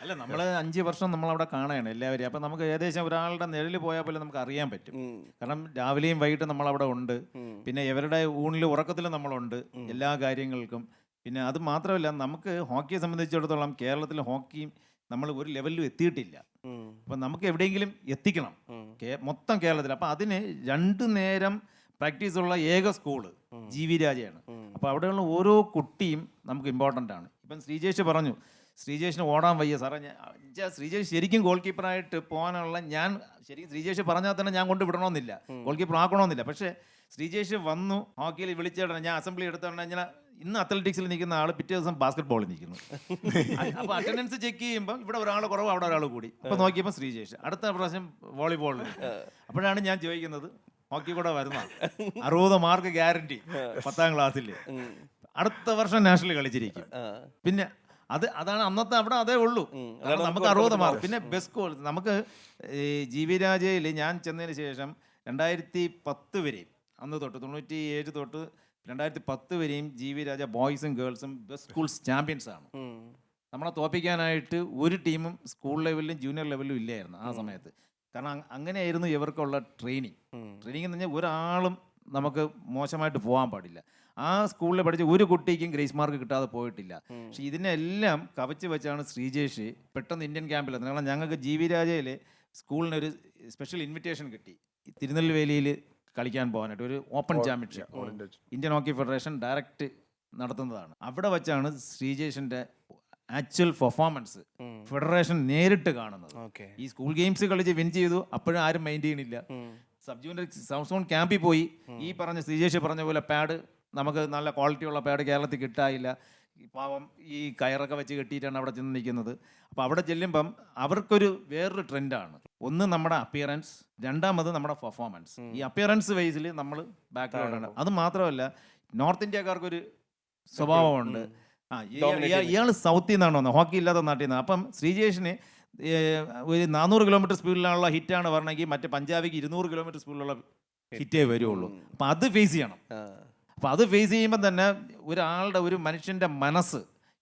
അല്ല, നമ്മള് 5 വർഷം നമ്മളവിടെ കാണുകയാണ് എല്ലാവരും. അപ്പം നമുക്ക് ഏകദേശം ഒരാളുടെ നിഴല് പോയാൽ പോലും നമുക്ക് അറിയാൻ പറ്റും. കാരണം രാവിലെയും വൈകിട്ടും നമ്മളവിടെ ഉണ്ട്. പിന്നെ ഇവരുടെ ഊണിലും ഉറക്കത്തിലും നമ്മളുണ്ട് എല്ലാ കാര്യങ്ങൾക്കും. പിന്നെ അത് മാത്രമല്ല, നമുക്ക് ഹോക്കിയെ സംബന്ധിച്ചിടത്തോളം കേരളത്തിൽ ഹോക്കിയും നമ്മൾ ഒരു ലെവലിലും എത്തിയിട്ടില്ല. അപ്പം നമുക്ക് എവിടെയെങ്കിലും എത്തിക്കണം മൊത്തം കേരളത്തിൽ. അപ്പം അതിന് 2 നേരം പ്രാക്ടീസ് ഉള്ള ഏക സ്കൂള് GV രാജയാണ്. അപ്പോൾ അവിടെയുള്ള ഓരോ കുട്ടിയും നമുക്ക് ഇമ്പോർട്ടൻ്റ് ആണ്. ഇപ്പം ശ്രീജേഷ് പറഞ്ഞു, ശ്രീജേഷിന് ഓടാൻ വയ്യ സാറേ. ശ്രീജേഷ് ശരിക്കും ഗോൾ കീപ്പറായിട്ട് പോകാനുള്ള, ശരിക്കും ശ്രീജേഷ് പറഞ്ഞാൽ തന്നെ ഞാൻ കൊണ്ട് വിടണമെന്നില്ല, ഗോൾ കീപ്പർ ആക്കണമെന്നില്ല. പക്ഷേ ശ്രീജേഷ് വന്നു ഹോക്കിയിൽ വിളിച്ചിടണം. ഞാൻ അസംബ്ലി എടുത്തോണ്ട് ഞാൻ ഇന്ന് അത്ലറ്റിക്സിൽ നിൽക്കുന്ന ആൾ പിറ്റേ ദിവസം ബാസ്കറ്റ് ബോളിൽ നിൽക്കുന്നു. അപ്പോൾ അറ്റൻഡൻസ് ചെക്ക് ചെയ്യുമ്പോൾ ഇവിടെ ഒരാൾ കുറവ്, അവിടെ ഒരാൾ കൂടി. അപ്പോൾ നോക്കിയപ്പോൾ ശ്രീജേഷ്, അടുത്ത പ്രാവശ്യം വോളിബോളിൽ. അപ്പോഴാണ് ഞാൻ ചോദിക്കുന്നത്, ഹോക്കി കൂടെ വരുന്ന 60 മാർക്ക് ഗ്യാരണ്ടി 10ാം ക്ലാസ്സിൽ, അടുത്ത വർഷം നാഷണൽ കളിച്ചിരിക്കും. പിന്നെ അതാണ് അന്നത്തെ അവിടെ അതേ ഉള്ളൂ. നമുക്ക് 60 മാർക്ക്. പിന്നെ ബെസ്റ്റ് സ്കോർ നമുക്ക് GV രാജയിൽ ഞാൻ ചെന്നതിന് ശേഷം 2010 വരെയും, അന്ന് തൊട്ട് 97 തൊട്ട് 2010 വരെയും GV രാജ ബോയ്സും ഗേൾസും ബെസ്റ്റ് സ്കൂൾസ് ചാമ്പ്യൻസ് ആണ്. നമ്മളെ തോൽപ്പിക്കാനായിട്ട് ഒരു ടീമും സ്കൂൾ ലെവലിലും ജൂനിയർ ലെവലിലും ഇല്ലായിരുന്നു ആ സമയത്ത്. കാരണം അങ്ങനെയായിരുന്നു ഇവർക്കുള്ള ട്രെയിനിങ് എന്ന് പറഞ്ഞാൽ ഒരാളും നമുക്ക് മോശമായിട്ട് പോകാൻ പാടില്ല. ആ സ്കൂളിൽ പഠിച്ച ഒരു കുട്ടിക്കും ഗ്രേസ് മാർക്ക് കിട്ടാതെ പോയിട്ടില്ല. പക്ഷെ ഇതിനെല്ലാം കവച്ച് വെച്ചാണ് ശ്രീജേഷ് പെട്ടെന്ന് ഇന്ത്യൻ ക്യാമ്പിൽ. കാരണം ഞങ്ങൾക്ക് GV രാജയിൽ സ്കൂളിനൊരു സ്പെഷ്യൽ ഇൻവിറ്റേഷൻ കിട്ടി, തിരുനെൽവേലിയിൽ കളിക്കാൻ പോകാനായിട്ട് ഒരു open championship Indian hockey federation direct നടത്തുന്നതാണ്. അവിടെ വെച്ചാണ് ശ്രീജേഷിന്റെ ആക്ച്വൽ പെർഫോമൻസ് ഫെഡറേഷൻ നേരിട്ട് കാണുന്നത്. ഈ സ്കൂൾ ഗെയിംസ് കളിച്ച് വിൻ ചെയ്തു, അപ്പോഴും ആരും മൈൻഡ് ചെയ്യണില്ല. സബ് ജൂനിയർ സൗത്ത് സോൺ ക്യാമ്പിൽ പോയി ഈ പറഞ്ഞ ശ്രീജേഷ് പറഞ്ഞ പോലെ പാഡ്, നമുക്ക് നല്ല ക്വാളിറ്റിയുള്ള പാഡ് കേരളത്തിൽ കിട്ടായില്ല. പാവം ഈ കയറൊക്കെ വെച്ച് കെട്ടിയിട്ടാണ് അവിടെ ചെന്ന് നിൽക്കുന്നത്. അപ്പോൾ അവിടെ ചെല്ലുമ്പം അവർക്കൊരു വേറൊരു ട്രെൻഡാണ്. ഒന്ന് നമ്മുടെ അപ്പിയറൻസ്, രണ്ടാമത് നമ്മുടെ പെർഫോമൻസ്. ഈ അപ്പിയറൻസ് വൈസിൽ നമ്മൾ ബാക്ക്ഗ്രൗണ്ടാണ്. അത് മാത്രമല്ല, നോർത്ത് ഇന്ത്യക്കാർക്കൊരു സ്വഭാവമുണ്ട്, ഇയാൾ സൗത്തിൽ നിന്നാണ് വന്നത്, ഹോക്കി ഇല്ലാത്ത നാട്ടിൽ നിന്ന്. അപ്പം ശ്രീജേഷിന് ഒരു 400 കിലോമീറ്റർ സ്പീഡിലുള്ള ഹിറ്റാണ് പറഞ്ഞെങ്കിൽ മറ്റേ പഞ്ചാബിക്ക് 200 കിലോമീറ്റർ സ്പീഡിലുള്ള ഹിറ്റേ വരുള്ളൂ. അപ്പം അത് ഫേസ് ചെയ്യണം. അപ്പം അത് ഫേസ് ചെയ്യുമ്പോൾ തന്നെ ഒരു മനുഷ്യൻ്റെ മനസ്സ്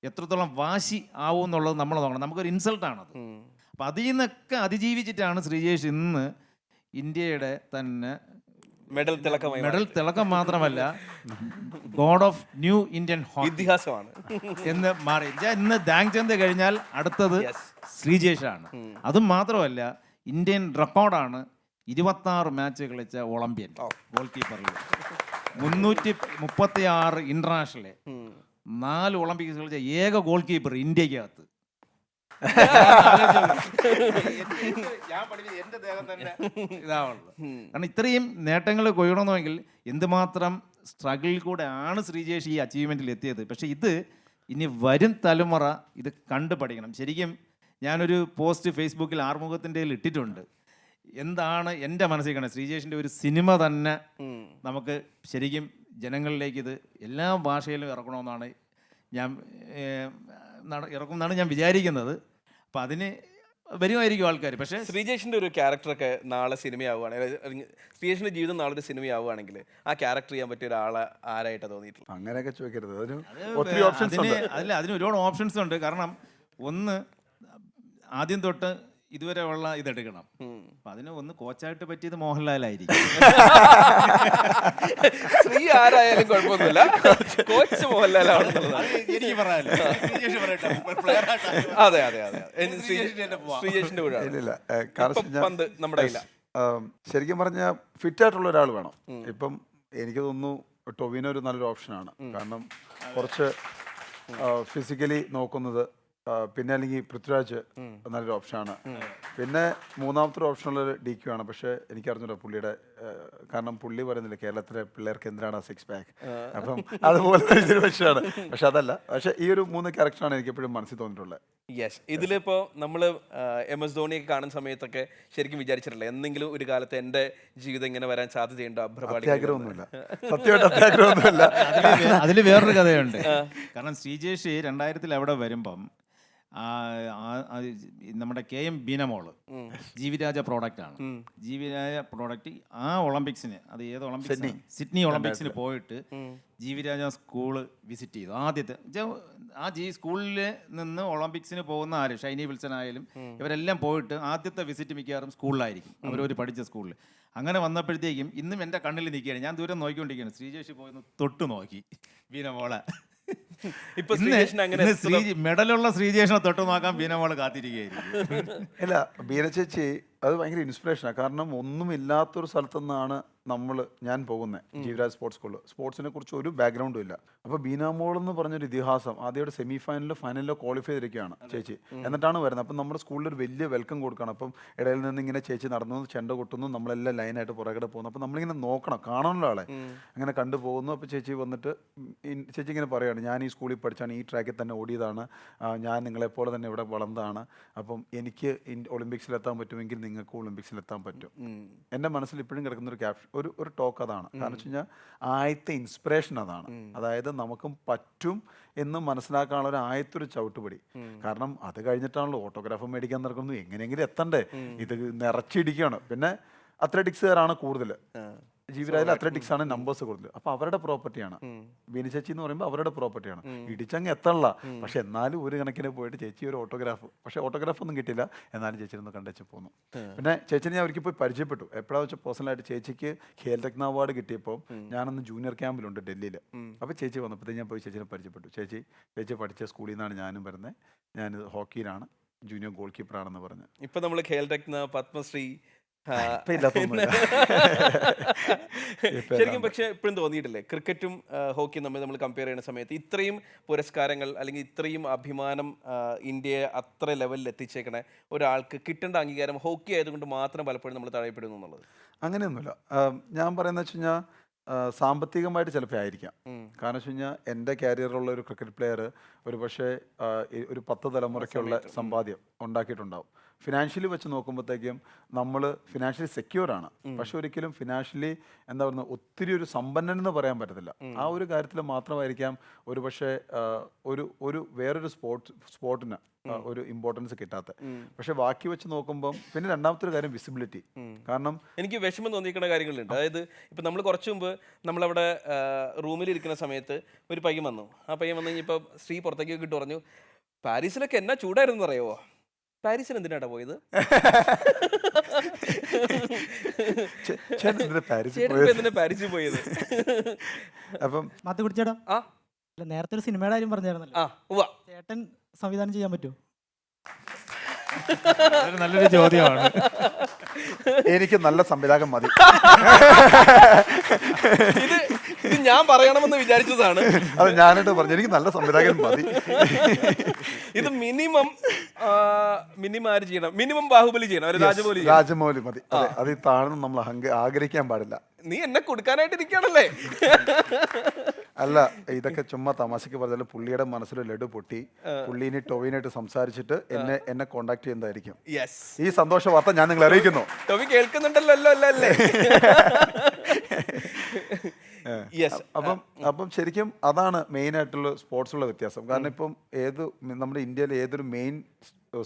എത്രത്തോളം വാശി ആവും എന്നുള്ളത് നമ്മൾ നോക്കണം. നമുക്കൊരു ഇൻസൾട്ടാണത്. അപ്പം അതിൽ നിന്നൊക്കെ അതിജീവിച്ചിട്ടാണ് ശ്രീജേഷ് ഇന്ന് ഇന്ത്യയുടെ തന്നെ മെഡൽ തിളക്കം മാത്രമല്ല god of new Indian hockey ഇതിഹാസമാണ് എന്ന് മാറി. ഇന്ന് ധ്യാൻചന്ദ് കഴിഞ്ഞാൽ അടുത്തത് ശ്രീജേഷാണ്. അതും മാത്രമല്ല ഇന്ത്യൻ റെക്കോർഡാണ് 26 മാച്ച് കളിച്ച ഒളിമ്പ്യൻ ഗോൾ കീപ്പറിൽ, 336 ഇന്റർനാഷണല്, 4 ഒളിമ്പിക്സ് കളിച്ച ഏക ഗോൾ കീപ്പർ ഇന്ത്യക്കകത്ത്. ഞാൻ പഠിച്ചത് എന്റെ ദേഹം തന്നെ ഇതാവുള്ളൂ. കാരണം ഇത്രയും നേട്ടങ്ങൾ കൊയ്യണമെന്നുവെങ്കിൽ എന്തുമാത്രം സ്ട്രഗിളിൽ കൂടെ ആണ് ശ്രീജേഷ് ഈ അച്ചീവ്മെന്റിൽ എത്തിയത്. പക്ഷെ ഇത് ഇനി വരും തലമുറ ഇത് കണ്ടു പഠിക്കണം. ശരിക്കും ഞാനൊരു പോസ്റ്റ് ഫേസ്ബുക്കിൽ ആറുമുഖത്തിൻ്റെ ഇട്ടിട്ടുണ്ട്. എന്താണ് എൻ്റെ മനസ്സിൽ കാണുന്നത്, ശ്രീജേഷിൻ്റെ ഒരു സിനിമ തന്നെ നമുക്ക് ശരിക്കും ജനങ്ങളിലേക്ക് ഇത് എല്ലാ ഭാഷയിലും ഇറക്കണമെന്നാണ് ഇറക്കുമെന്നാണ് ഞാൻ വിചാരിക്കുന്നത്. അപ്പം അതിന് വരുമായിരിക്കും ആൾക്കാർ. പക്ഷേ ശ്രീജേഷിന്റെ ഒരു ക്യാരക്ടറൊക്കെ നാളെ സിനിമയാവുകയാണെങ്കിൽ, ശ്രീജേഷിന്റെ ജീവിതം നാളെ ഒരു സിനിമയാവുകയാണെങ്കിൽ ആ ക്യാരക്ടർ ചെയ്യാൻ പറ്റിയ ഒരാളെ ആരായിട്ടാണ് തോന്നിയിട്ടുള്ളത്? അങ്ങനെയൊക്കെ ചോദിക്കരുത്. അതിന് ഒരുപാട് ഓപ്ഷൻസ് ഉണ്ട്. കാരണം ഒന്ന്, ആദ്യം തൊട്ട് ഇതുവരെ ഉള്ള ഇതെടുക്കണം. അപ്പൊ അതിന് ഒന്ന് കോച്ചായിട്ട് പറ്റിയത് മോഹൻലാലായിരിക്കും. ശ്രീ ആരായാലും കുഴപ്പമൊന്നുമില്ല, കോച്ച് മോഹൻലാലാണ്. എനിക്ക് പറയാലോ. അതെ അതെ അതെ, ശ്രീജേഷിന്റെ കൂടെ നമ്മുടെ കയ്യില. ശരിക്കും പറഞ്ഞാൽ ഫിറ്റ് ആയിട്ടുള്ള ഒരാൾ വേണം. ഇപ്പം എനിക്ക് തോന്നുന്നു ടൊവിനോ ഒരു നല്ലൊരു ഓപ്ഷനാണ്. കാരണം കുറച്ച് ഫിസിക്കലി നോക്കുന്നത്. പിന്നെ അല്ലെങ്കിൽ പൃഥ്വിരാജ് നല്ലൊരു ഓപ്ഷനാണ്. പിന്നെ മൂന്നാമത്തെ ഓപ്ഷനുള്ളത് DQ ആണ്. പക്ഷേ എനിക്കറിഞ്ഞൂടാ പുള്ളിയുടെ, കാരണം പുള്ളി പറയുന്നില്ല കേരളത്തിലെ പിള്ളേർക്ക് എന്തിനാണ് 6 പാക്ക്, അപ്പം അതുപോലെ വിഷയമാണ്. പക്ഷെ അതല്ല. പക്ഷെ ഈ ഒരു 3 ക്യാരക്ടറാണ് എനിക്ക് എപ്പോഴും മനസ്സിൽ തോന്നിയിട്ടുള്ളത്. യെസ്, ഇതിലിപ്പോൾ നമ്മൾ MS ധോണിയൊക്കെ കാണുന്ന സമയത്തൊക്കെ ശരിക്കും വിചാരിച്ചിട്ടില്ല എന്തെങ്കിലും ഒരു കാലത്ത് എൻ്റെ ജീവിതം ഇങ്ങനെ വരാൻ സാധ്യതയുണ്ടോ? അത്യാഗ്രഹമൊന്നുമില്ല, സത്യമായിട്ട് അത്യാഗ്രഹമൊന്നുമില്ല. അതിൽ വേറൊരു കഥയുണ്ട്. കാരണം ശ്രീജേഷ് 2000 അവിടെ വരുമ്പം നമ്മുടെ KM ബീനമോള് ജീവിരാജ പ്രോഡക്റ്റ് ആണ്. ജീവിരാജ പ്രോഡക്റ്റ് ആ ഒളിമ്പിക്സിന്, അത് ഏത് ഒളിമ്പിക്സ്, സിഡ്നി ഒളിമ്പിക്സിന് പോയിട്ട് ജീവിരാജ സ്കൂള് വിസിറ്റ് ചെയ്തു. ആദ്യത്തെ സ്കൂളിൽ നിന്ന് ഒളിമ്പിക്സിന് പോകുന്ന ആര്, ഷൈനി വിൽസൺ ആയാലും ഇവരെല്ലാം പോയിട്ട് ആദ്യത്തെ വിസിറ്റ് മിക്കവാറും സ്കൂളിലായിരിക്കും, അവരൊരു പഠിച്ച സ്കൂളിൽ. അങ്ങനെ വന്നപ്പോഴത്തേക്കും ഇന്നും എൻ്റെ കണ്ണിൽ നിൽക്കുകയാണ്. ഞാൻ ദൂരം നോക്കിക്കൊണ്ടിരിക്കുകയാണ്. ശ്രീജേഷ് പോയി തൊട്ട് നോക്കി ബീനമോളെ. ഇപ്പൊ മെഡലുള്ള ശ്രീജേഷിനെ തൊട്ട് നോക്കാൻ ബീനമോള് കാത്തിരിക്കുകയായിരിക്കും. ഇല്ല, ബീന ചേച്ചി അത് ഭയങ്കര ഇൻസ്പിറേഷനാണ്. കാരണം ഒന്നുമില്ലാത്തൊരു സ്ഥലത്തു നിന്നാണ് ഞാൻ പോകുന്നത്, ജീവരാജ് സ്പോർട്സ് സ്കൂളിൽ. സ്പോർട്സിനെ കുറിച്ച് ഒരു ബാക്ക്ഗ്രൗണ്ടും ഇല്ല. അപ്പോൾ ബീനാമോൾ എന്ന് പറഞ്ഞൊരു ഇതിഹാസം ആദ്യമായിട്ട് സെമി ഫൈനലിലോ ക്വാളിഫൈ ചെയ്തിരിക്കുകയാണ് ചേച്ചി. എന്നിട്ടാണ് വരുന്നത്. അപ്പം നമ്മുടെ സ്കൂളിൽ ഒരു വലിയ വെൽക്കം കൊടുക്കണം. അപ്പം ഇടയിൽ നിന്ന് ഇങ്ങനെ ചേച്ചി നടന്നു, ചെണ്ട കൊട്ടുന്നു, നമ്മളെല്ലാം ലൈനായിട്ട് പുറകെ പോകുന്നു. അപ്പം നമ്മളിങ്ങനെ നോക്കണം, കാണണമല്ലോ ആളെ. അങ്ങനെ കണ്ടുപോകുന്നു. അപ്പോൾ ചേച്ചി വന്നിട്ട് ചേച്ചി ഇങ്ങനെ പറയുകയാണ്, ഞാൻ ഈ സ്കൂളിൽ പഠിച്ചാണ്, ഈ ട്രാക്കിൽ തന്നെ ഓടിയതാണ്, ഞാൻ നിങ്ങളെപ്പോലെ തന്നെ ഇവിടെ വളർന്നതാണ്. അപ്പം എനിക്ക് ഒളിമ്പിക്സിലെത്താൻ പറ്റുമെങ്കിൽ നിങ്ങൾക്ക് ഒളിമ്പിക്സിലെത്താൻ പറ്റും. എൻ്റെ മനസ്സിൽ ഇപ്പോഴും കിടക്കുന്ന ഒരു ക്യാപ്ഷൻ, ഒരു ടോക്ക് അതാണ്. കാരണം വെച്ച് കഴിഞ്ഞാൽ ആദ്യത്തെ ഇൻസ്പിറേഷൻ അതാണ്. അതായത് നമുക്കും പറ്റും എന്ന് മനസ്സിലാക്കാനുള്ള ഒരു ആദ്യത്തെ ചവിട്ടുപടി. കാരണം അത് കഴിഞ്ഞിട്ടാണല്ലോ ഓട്ടോഗ്രാഫ് മേടിക്കാൻ നടക്കുന്നു, എങ്ങനെയെങ്കിലും എത്തണ്ടേ. ഇത് നിറച്ചിടിക്കുകയാണ്. പിന്നെ അത്ലറ്റിക്സുകാരാണ് കൂടുതൽ. ജീവിരാജിൽ അത്ലറ്റിക്സ് ആണ് നമ്പേഴ്സ് കൂടുതൽ. അപ്പൊ അവരുടെ പ്രോപ്പർട്ടിയാണ് ബീന ചേച്ചി എന്ന് പറയുമ്പോൾ, അവരുടെ പ്രോപ്പർട്ടിയാണ്. ഇടിച്ചങ്ങ് എത്തല്ല. പക്ഷെ എന്നാലും ഒരു കണക്കിന് പോയിട്ട് ചേച്ചി ഒരു ഓട്ടോഗ്രാഫ്, പക്ഷെ ഓട്ടോഗ്രാഫ് ഒന്നും കിട്ടില്ല. എന്നാലും ചേച്ചി ഒന്ന് കണ്ടുവച്ച് പോന്നു. പിന്നെ ചേച്ചിനെ ഞാൻ ഒരിക്കൽ പോയി പരിചയപ്പെട്ടു. എപ്പോഴാണെന്ന് വെച്ചാൽ പേഴ്സണലായിട്ട് ചേച്ചിക്ക് ഖേൽരത്ന അവാർഡ് കിട്ടിയപ്പോൾ ഞാനന്ന് ജൂനിയർ ക്യാമ്പിലുണ്ട് ഡൽഹിയിൽ. അപ്പോൾ ചേച്ചി വന്നപ്പോഴത്തേക്ക് ഞാൻ പോയി ചേച്ചിനെ പരിചയപ്പെട്ടു. ചേച്ചി പഠിച്ച സ്കൂളിൽ നിന്നാണ് ഞാനും വരുന്നത്, ഞാൻ ഹോക്കിയിലാണ്, ജൂനിയർ ഗോൾ കീപ്പറാണെന്ന് പറഞ്ഞ്. ഇപ്പൊ നമ്മൾ ഖേൽരത്ന, പത്മശ്രീ ശരിക്കും. പക്ഷെ ഇപ്പോഴും തോന്നിയിട്ടില്ലേ ക്രിക്കറ്റും ഹോക്കിയും നമ്മൾ കമ്പയർ ചെയ്യുന്ന സമയത്ത് ഇത്രയും പുരസ്കാരങ്ങൾ അല്ലെങ്കിൽ ഇത്രയും അഭിമാനം ഇന്ത്യയെ അത്ര ലെവലിൽ എത്തിച്ചേക്കണ ഒരാൾക്ക് കിട്ടേണ്ട അംഗീകാരം ഹോക്കി ആയതുകൊണ്ട് മാത്രം പലപ്പോഴും നമ്മൾ തഴയപ്പെടുന്നു എന്നുള്ളത്? അങ്ങനെയൊന്നുമില്ല. ഞാൻ പറയുന്നത് വെച്ച് കഴിഞ്ഞാൽ സാമ്പത്തികമായിട്ട് ചിലപ്പോൾ ആയിരിക്കാം. കാരണം വെച്ച് കഴിഞ്ഞാൽ എൻ്റെ ക്യാരിയറിലുള്ള ഒരു ക്രിക്കറ്റ് പ്ലെയർ ഒരു പക്ഷേ ഒരു 10 തലമുറയ്ക്കുള്ള സമ്പാദ്യം ഉണ്ടാക്കിയിട്ടുണ്ടാവും. ഫിനാൻഷ്യലി വെച്ച് നോക്കുമ്പോഴത്തേക്കും നമ്മൾ ഫിനാൻഷ്യലി സെക്യൂർ ആണ്, പക്ഷെ ഒരിക്കലും ഫിനാൻഷ്യലി എന്താ പറയുക ഒത്തിരി ഒരു സമ്പന്നൻ എന്ന് പറയാൻ പറ്റത്തില്ല. ആ ഒരു കാര്യത്തിൽ മാത്രമായിരിക്കാം ഒരു പക്ഷേ ഒരു വേറൊരു സ്പോർട്ടിന് ഒരു ഇമ്പോർട്ടൻസ് കിട്ടാത്ത. പക്ഷെ ബാക്കി വെച്ച് നോക്കുമ്പം പിന്നെ രണ്ടാമത്തെ ഒരു കാര്യം വിസിബിലിറ്റി. കാരണം എനിക്ക് വിഷമം തോന്നിക്കുന്ന കാര്യങ്ങളുണ്ട്. അതായത് ഇപ്പം നമ്മൾ കുറച്ച് മുമ്പ് നമ്മളവിടെ റൂമിൽ ഇരിക്കുന്ന സമയത്ത് ഒരു പയ്യൻ വന്നു. ആ പയ്യൻ വന്നു കഴിഞ്ഞപ്പോൾ ശ്രീ പുറത്തേക്ക് ഇട്ട് പറഞ്ഞു, പാരീസിലൊക്കെ എന്നാ ചൂടായിരുന്നു അറിയാവോ? പാരീസിൽ എന്തിനാടാ പോയത്? പാരീസിൽ പോയത് അപ്പം മാത്തി കുടിച്ചേടാ. ആ അല്ല, നേരത്തെ ഒരു സിനിമയുടെ കാര്യം പറഞ്ഞായിരുന്നല്ലോ. ആ ഉവ്വ. ചേട്ടൻ സംവിധാനം ചെയ്യാൻ പറ്റുമോ? നല്ലൊരു ചോദ്യമാണ്. എനിക്ക് നല്ല സംവിധായകൻ മതി. ഇത് ഞാൻ പറയണമെന്ന് വിചാരിച്ചതാണ്. അത് ഞാനായിട്ട് പറഞ്ഞു, എനിക്ക് നല്ല സംവിധായകൻ മതി. ഇത് മിനിമം ആര് ചെയ്യണം? മിനിമം ബാഹുബലി ചെയ്യണം, ഒരു രാജമൗലി മതി. അതെ, അത് താഴ്ന്ന് നമ്മൾ ആഗ്രഹിക്കാൻ പാടില്ല. നീ എന്നെ കൊടുക്കാനായിട്ട് ഇരിക്കുകയാണല്ലേ? അല്ല, ഇതൊക്കെ ചുമ്മാ തമാശക്ക് പറഞ്ഞാൽ പുള്ളിയുടെ മനസ്സിൽ ലഡു പൊട്ടി പുള്ളിനെ ടൊവിനായിട്ട് സംസാരിച്ചിട്ട് എന്നെ കോണ്ടാക്ട് ചെയ്യുന്നതായിരിക്കും. ഈ സന്തോഷ വാർത്ത ഞാൻ നിങ്ങളെ അറിയിക്കുന്നു. ടൊവി കേൾക്കുന്നുണ്ടല്ലോ അല്ലേ? അപ്പം ശരിക്കും അതാണ് മെയിൻ ആയിട്ടുള്ള സ്പോർട്സുള്ള വ്യത്യാസം. കാരണം ഇപ്പം നമ്മുടെ ഇന്ത്യയിലെ ഏതൊരു മെയിൻ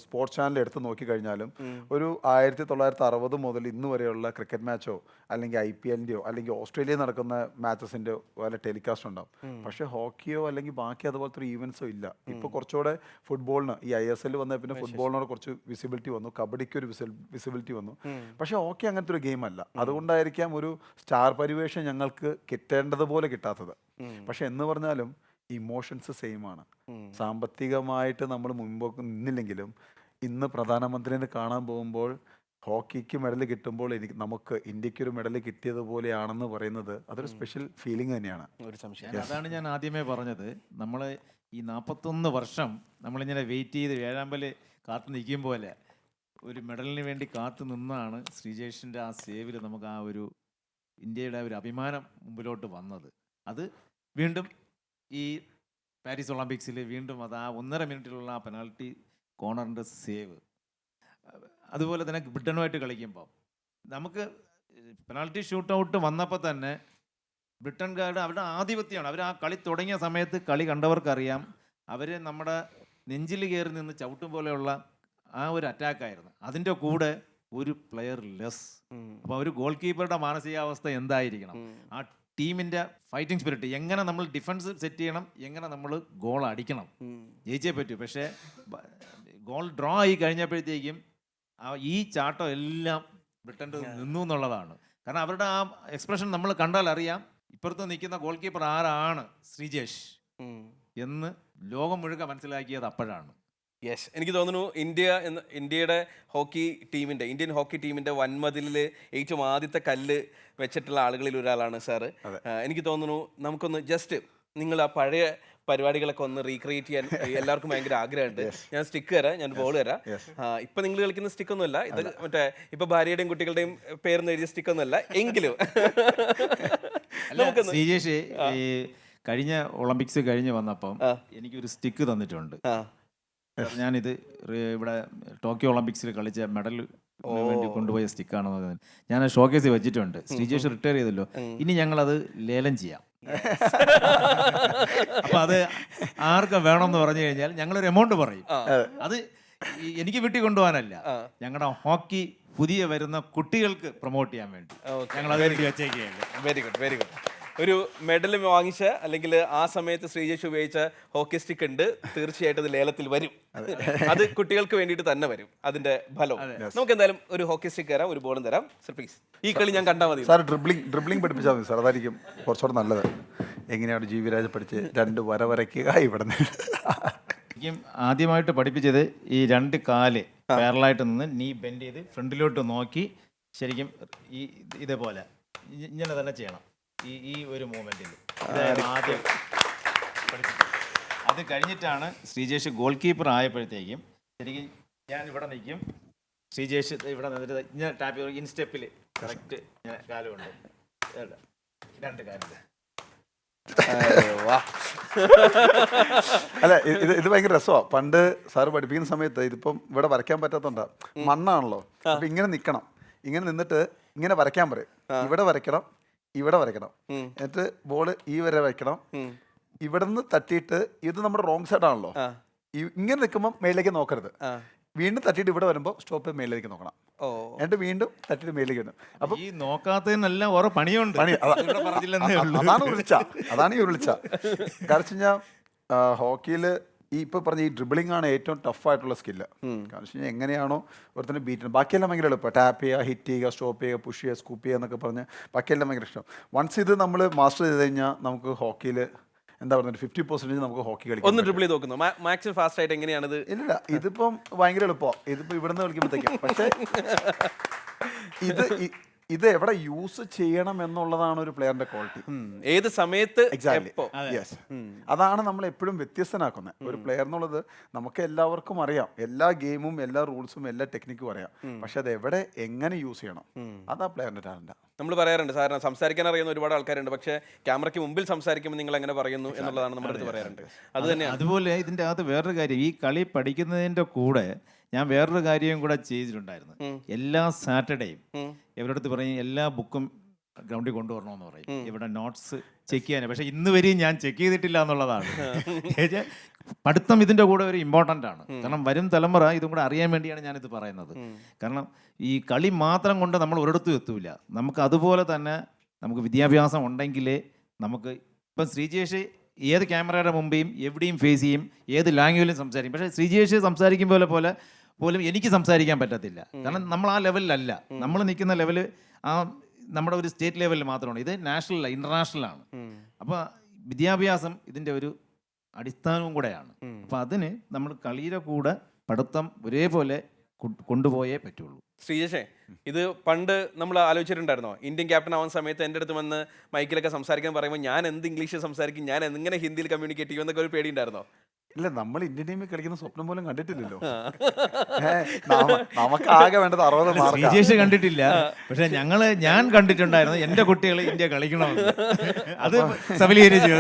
സ്പോർട്സ് ചാനൽ എടുത്ത് നോക്കിക്കഴിഞ്ഞാലും ഒരു 1960 മുതൽ ഇന്ന് വരെയുള്ള ക്രിക്കറ്റ് മാച്ചോ അല്ലെങ്കിൽ IPLൻ്റെയോ അല്ലെങ്കിൽ ഓസ്ട്രേലിയയിൽ നടക്കുന്ന മാച്ചസിൻ്റെയോ വല്ല ടെലികാസ്റ്റ് ഉണ്ടാവും. പക്ഷേ ഹോക്കിയോ അല്ലെങ്കിൽ ബാക്കി അതുപോലത്തെ ഒരു ഈവൻസോ ഇല്ല. ഇപ്പോൾ കുറച്ചുകൂടെ ഫുട്ബോളിന് ഈ ISL വന്ന പിന്നെ ഫുട്ബോളിനോട് കുറച്ച് വിസിബിലിറ്റി വന്നു, കബഡിക്ക് ഒരു വിസിബിലിറ്റി വന്നു. പക്ഷേ ഹോക്കി അങ്ങനത്തെ ഒരു ഗെയിം അല്ല. അതുകൊണ്ടായിരിക്കാം ഒരു സ്റ്റാർ പരിവേഷം ഞങ്ങൾക്ക് കിട്ടേണ്ടതുപോലെ കിട്ടാത്തത്. പക്ഷെ എന്ന് പറഞ്ഞാലും ഇമോഷൻസ് സെയിം ആണ്. സാമ്പത്തികമായിട്ട് നമ്മൾ മുൻപോട്ട് നിന്നില്ലെങ്കിലും ഇന്ന് പ്രധാനമന്ത്രിനെ കാണാൻ പോകുമ്പോൾ ഹോക്കിക്ക് മെഡൽ കിട്ടുമ്പോൾ നമുക്ക് ഇന്ത്യക്ക് ഒരു മെഡൽ കിട്ടിയതുപോലെയാണെന്ന് പറയുന്നത് അതൊരു സ്പെഷ്യൽ ഫീലിംഗ് തന്നെയാണ്. ഒരു സംശയം. അതാണ് ഞാൻ ആദ്യമേ പറഞ്ഞത്. നമ്മൾ ഈ 41 വർഷം നമ്മളിങ്ങനെ വെയിറ്റ് ചെയ്ത് വേഴാമ്പല് കാത്തു നിൽക്കും പോലെ ഒരു മെഡലിന് വേണ്ടി കാത്തു നിന്നാണ് ശ്രീജേഷിൻ്റെ ആ സേവിൽ നമുക്ക് ആ ഒരു ഇന്ത്യയുടെ ഒരു അഭിമാനം മുമ്പിലോട്ട് വന്നത്. അത് വീണ്ടും ഈ പാരീസ് ഒളിമ്പിക്സിൽ വീണ്ടും അത് ആ 1.5 മിനിറ്റിലുള്ള ആ പെനാൽറ്റി കോർണറിൻ്റെ സേവ്, അതുപോലെ തന്നെ ബ്രിട്ടനുമായിട്ട് കളിക്കുമ്പോൾ നമുക്ക് പെനാൽറ്റി ഷൂട്ട് ഔട്ട് വന്നപ്പോൾ തന്നെ ബ്രിട്ടൻകാരുടെ അവരുടെ ആധിപത്യമാണ്. അവർ ആ കളി തുടങ്ങിയ സമയത്ത് കളി കണ്ടവർക്കറിയാം, അവർ നമ്മുടെ നെഞ്ചിൽ കയറി നിന്ന് ചവിട്ടും പോലെയുള്ള ആ ഒരു അറ്റാക്കായിരുന്നു. അതിൻ്റെ കൂടെ ഒരു പ്ലെയർ ലെസ്. അപ്പോൾ ഒരു ഗോൾ കീപ്പറുടെ മാനസികാവസ്ഥ എന്തായിരിക്കണം, ആ ടീമിൻ്റെ ഫൈറ്റിംഗ് സ്പിരിറ്റ്, എങ്ങനെ നമ്മൾ ഡിഫൻസ് സെറ്റ് ചെയ്യണം, എങ്ങനെ നമ്മൾ ഗോൾ അടിക്കണം, ജയിച്ചേ പറ്റൂ. പക്ഷേ ഗോൾ ഡ്രോ ആയി കഴിഞ്ഞപ്പോഴത്തേക്കും ഈ ചാട്ടം എല്ലാം ബ്രിട്ടൻ്റെ നിന്നു എന്നുള്ളതാണ്. കാരണം അവരുടെ ആ എക്സ്പ്രഷൻ നമ്മൾ കണ്ടാൽ അറിയാം ഇപ്പുറത്ത് നിൽക്കുന്ന ഗോൾ കീപ്പർ ആരാണ് ശ്രീജേഷ് എന്ന് ലോകം മുഴുവൻ മനസ്സിലാക്കിയത് അപ്പോഴാണ്. യെസ്, എനിക്ക് തോന്നുന്നു ഇന്ത്യയുടെ ഇന്ത്യൻ ഹോക്കി ടീമിൻ്റെ വൻമതിലിൽ ഏറ്റവും ആദ്യത്തെ കല്ല് വെച്ചിട്ടുള്ള ആളുകളിൽ ഒരാളാണ് സാറ്. എനിക്ക് തോന്നുന്നു നമുക്കൊന്ന് ജസ്റ്റ് നിങ്ങൾ ആ പഴയ പരിപാടികളൊക്കെ ഒന്ന് റീക്രിയേറ്റ് ചെയ്യാൻ എല്ലാവർക്കും ഭയങ്കര ആഗ്രഹമുണ്ട്. ഞാൻ സ്റ്റിക്ക് തരാം, ഞാൻ ബോൾ തരാം. ഇപ്പം നിങ്ങൾ കളിക്കുന്ന സ്റ്റിക്കൊന്നുമല്ല, ഇത് മറ്റേ ഇപ്പം ഭാര്യയുടെയും കുട്ടികളുടെയും പേരെന്ന് എഴുതിയ സ്റ്റിക്കൊന്നുമല്ല. എങ്കിലും ശ്രീജേഷ് ഈ കഴിഞ്ഞ ഒളിമ്പിക്സ് കഴിഞ്ഞ് വന്നപ്പം എനിക്കൊരു സ്റ്റിക്ക് തന്നിട്ടുണ്ട്. ഞാനിത് ഇവിടെ ടോക്കിയോ ഒളിമ്പിക്സിൽ കളിച്ച മെഡൽ വേണ്ടി കൊണ്ടുപോയ സ്റ്റിക്കാണെന്ന് ഞാൻ ഷോക്കേസിൽ വെച്ചിട്ടുണ്ട്. ശ്രീജേഷ് റിട്ടയർ ചെയ്തല്ലോ, ഇനി ഞങ്ങളത് ലേലം ചെയ്യാം. അപ്പൊ അത് ആർക്ക് വേണമെന്ന് പറഞ്ഞു കഴിഞ്ഞാൽ ഞങ്ങളൊരു എമൗണ്ട് പറയും. അത് എനിക്ക് വീട്ടിൽ കൊണ്ടുപോകാനല്ല, ഞങ്ങളുടെ ഹോക്കി പുതിയ വരുന്ന കുട്ടികൾക്ക് പ്രൊമോട്ട് ചെയ്യാൻ വേണ്ടി ഞങ്ങൾ അത് വേണ്ടി വെച്ചേക്കുകയാണ്. Very good, very good. ഒരു മെഡൽ വാങ്ങിച്ച അല്ലെങ്കിൽ ആ സമയത്ത് ശ്രീജേഷ് ഉപയോഗിച്ച ഹോക്കി സ്റ്റിക്ക് ഉണ്ട്, തീർച്ചയായിട്ടും അത് ലേലത്തിൽ വരും. അത് കുട്ടികൾക്ക് വേണ്ടിയിട്ട് തന്നെ വരും അതിന്റെ ഫലം. നമുക്ക് എന്തായാലും ഒരു ഹോക്കി സ്റ്റിക്ക് തരാം, ഒരു ബോളും തരാം. സർ പ്ലീസ്, ഈ കളി ഞാൻ കണ്ടാൽ മതി. സാർ ഡ്രിബ്ലിംഗ് പഠിപ്പിച്ചാൽ മതി സാർ, അതായിരിക്കും കുറച്ചുകൂടെ നല്ലത്. എങ്ങനെയാണ് ജി വി രാജ പഠിച്ച് 2 വര വരയ്ക്കുക ഇവിടെ എനിക്കും ആദ്യമായിട്ട് പഠിപ്പിച്ചത് ഈ 2 കാല് പാരലായിട്ട് നിന്ന് നീ ബെൻഡ് ചെയ്ത് ഫ്രണ്ടിലോട്ട് നോക്കി ശരിക്കും ഈ ഇതേപോലെ ഇങ്ങനെ തന്നെ ചെയ്യണം. ഈ ഒരു മൂവ്മെന്റിൽ ആദ്യം പഠിപ്പിച്ചത്. അത് കഴിഞ്ഞിട്ടാണ് ശ്രീജേഷ് ഗോൾ കീപ്പർ ആയപ്പോഴത്തേക്കും ശരിക്കും ഞാൻ ഇവിടെ നിൽക്കും, ശ്രീജേഷ് ഇവിടെ നിന്നിട്ട് ഇങ്ങനെ ടാപ്പ് ഇൻസ്റ്റെപ്പിൽ കറക്റ്റ് കാലുകൊണ്ട് അല്ല ഇത് ഭയങ്കര രസമാണ്. പണ്ട് സാറ് പഠിപ്പിക്കുന്ന സമയത്ത് ഇതിപ്പം ഇവിടെ വരയ്ക്കാൻ പറ്റാത്തോണ്ടാ, മണ്ണാണല്ലോ. അപ്പൊ ഇങ്ങനെ നിക്കണം, ഇങ്ങനെ നിന്നിട്ട് ഇങ്ങനെ വരയ്ക്കാൻ പറയും. ഇവിടെ വരയ്ക്കണം, ഇവിടെ വരയ്ക്കണം, എന്നിട്ട് ബോൾ ഈ വരെ വയ്ക്കണം. ഇവിടെ നിന്ന് തട്ടിയിട്ട് ഇത് നമ്മുടെ റോങ് സൈഡ് ആണല്ലോ, ഇങ്ങനെ നിൽക്കുമ്പോൾ മേളിലേക്ക് നോക്കരുത്. വീണ്ടും തട്ടിയിട്ട് ഇവിടെ വരുമ്പോൾ സ്റ്റോപ്പ് മേളിലേക്ക് നോക്കണം. എന്നിട്ട് വീണ്ടും തട്ടിയിട്ട് മേളിലേക്ക് വരണം. അപ്പൊ ഈ നോക്കാത്തതിനെല്ലാം ഓരോ പണിയുണ്ട്. അതാണ് ഉരുളിച്ച, അതാണ് ഈ ഉരുളിച്ച. കാരണം വെച്ച് കഴിഞ്ഞാൽ ഹോക്കിയിൽ ഈ ഇപ്പൊ പറഞ്ഞ ഈ ഡ്രിബിളിംഗ് ആണ് ഏറ്റവും ടഫായിട്ടുള്ള സ്കില്ല്. കാരണം വെച്ച് കഴിഞ്ഞാൽ എങ്ങനെയാണോ ഒരുത്തന്നെ ബീറ്റ് ചെയ്യുന്നത്, ബാക്കിയെല്ലാം ഭയങ്കര എളുപ്പം. ടാപ്പ് ചെയ്യുക, ഹിറ്റ് ചെയ്യുക, സ്റ്റോപ്പ് ചെയ്യുക, പുഷ് ചെയ്യുക, സ്കൂപ്പ് ചെയ്യുക എന്നൊക്കെ പറഞ്ഞ് ബാക്കിയെല്ലാം ഭയങ്കര ഇഷ്ടം. വൺസ് ഇത് നമ്മൾ മാസ്റ്റർ ചെയ്ത് കഴിഞ്ഞാൽ നമുക്ക് ഹോക്കിയിൽ എന്താ പറയുക 50% നമുക്ക് ഹോക്കി കളിക്കാം. ഒന്ന് ഡ്രിബിൾ ചെയ്ത് നോക്കുന്നു മാക്സിമം ഫാസ്റ്റ് ആയിട്ട് എങ്ങനെയാണിത്? ഇല്ല, ഇതിപ്പം ഭയങ്കര എളുപ്പമാണ്. ഇതിപ്പോൾ ഇവിടുന്ന് കളിക്കുമ്പോഴത്തേക്കും. പക്ഷേ ഇത് എവിടെ യൂസ് ചെയ്യണം എന്നുള്ളതാണ് ഒരു പ്ലെയറിന്റെ ക്വാളിറ്റി. ഏത് സമയത്ത് എക്സാക്ട്ലി, യെസ്. അതാണ് നമ്മൾ എപ്പോഴും വ്യത്യസ്തനാക്കുന്നത്. ഒരു പ്ലെയർ എന്നുള്ളത് നമുക്ക് എല്ലാവർക്കും അറിയാം, എല്ലാ ഗെയിമും എല്ലാ റൂൾസും എല്ലാ ടെക്നിക്കും അറിയാം. പക്ഷെ അത് എവിടെ എങ്ങനെ യൂസ് ചെയ്യണം, അതാ പ്ലെയറിന്റെ ടാലന്റ്. നമ്മൾ പറയാറുണ്ട് സാറിന് സംസാരിക്കാൻ അറിയുന്ന ഒരുപാട് ആൾക്കാരുണ്ട്, പക്ഷേ ക്യാമറയ്ക്ക് മുമ്പിൽ സംസാരിക്കുമ്പോൾ നിങ്ങൾ എങ്ങനെ പറയുന്നു എന്നുള്ളതാണ് നമ്മുടെ അടുത്ത് പറയാറുണ്ട്. അത് തന്നെയാണ്. അതുപോലെ ഇതിൻ്റെ അകത്ത് വേറൊരു കാര്യം, ഈ കളി പഠിക്കുന്നതിൻ്റെ കൂടെ ഞാൻ വേറൊരു കാര്യവും കൂടെ ചെയ്തിട്ടുണ്ടായിരുന്നു. എല്ലാ സാറ്റർഡേയും ഇവരുടെ അടുത്ത് പറയും എല്ലാ ബുക്കും ഗ്രൗണ്ടിൽ കൊണ്ടുവരണമെന്ന് പറയും, ഇവിടെ നോട്ട്സ് ചെക്ക് ചെയ്യാൻ. പക്ഷെ ഇന്ന് വരെയും ഞാൻ ചെക്ക് ചെയ്തിട്ടില്ല എന്നുള്ളതാണ്. പഠിത്തം ഇതിൻ്റെ കൂടെ ഒരു ഇമ്പോർട്ടൻ്റ് ആണ്. കാരണം വരും തലമുറ ഇതും കൂടെ അറിയാൻ വേണ്ടിയാണ് ഞാനിത് പറയുന്നത്. കാരണം ഈ കളി മാത്രം കൊണ്ട് നമ്മൾ ഒരിടത്തും എത്തൂല. നമുക്ക് അതുപോലെ തന്നെ നമുക്ക് വിദ്യാഭ്യാസം ഉണ്ടെങ്കിലേ നമുക്ക് ഇപ്പം ശ്രീജേഷ് ഏത് ക്യാമറയുടെ മുമ്പേയും എവിടെയും ഫേസ് ചെയ്യും, ഏത് ലാംഗ്വേജിലും സംസാരിക്കും. പക്ഷേ ശ്രീജേഷ് സംസാരിക്കും പോലും എനിക്ക് സംസാരിക്കാൻ പറ്റത്തില്ല. കാരണം നമ്മൾ ആ ലെവലിലല്ല. നമ്മൾ നിൽക്കുന്ന ലെവൽ ആ നമ്മുടെ ഒരു സ്റ്റേറ്റ് ലെവലിൽ മാത്രമാണ്. ഇത് നാഷണൽ ഇൻ്റർനാഷണലാണ്. അപ്പോൾ വിദ്യാഭ്യാസം ഇതിൻ്റെ ഒരു അടിസ്ഥാനവും കൂടെയാണ്. അപ്പോൾ അതിന് നമ്മൾ കളിയുടെ കൂടെ പഠിത്തം ഒരേപോലെ കൊണ്ടുപോയേ പറ്റുള്ളൂ. ശ്രീജേഷേ, ഇത് പണ്ട് നമ്മൾ ആലോചിച്ചിട്ടുണ്ടായിരുന്നോ? ഇന്ത്യൻ ക്യാപ്റ്റൻ ആവുന്ന സമയത്ത് എൻ്റെ അടുത്ത് വന്ന് മൈക്കിലൊക്കെ സംസാരിക്കാൻ പറയുമ്പോൾ ഞാൻ എന്ത് ഇംഗ്ലീഷ് സംസാരിക്കും, ഞാൻ എങ്ങനെ ഹിന്ദിയിൽ കമ്മ്യൂണിക്കേറ്റ് ചെയ്യും എന്നൊക്കെ ഒരു പേടി ഉണ്ടായിരുന്നോ? ഇല്ല, നമ്മൾ ഇന്ത്യൻ ടീമിൽ കളിക്കുന്ന സ്വപ്നം പോലും കണ്ടിട്ടില്ലല്ലോ. നമുക്ക് ആകെ വേണ്ടത് 60 മാർക്ക്. ശ്രീജേഷ് കണ്ടിട്ടില്ല, പക്ഷെ ഞാൻ കണ്ടിട്ടുണ്ടായിരുന്നു എൻ്റെ കുട്ടികൾ ഇന്ത്യ കളിക്കണമെന്ന്. അത് സബലീകരിച്ചു.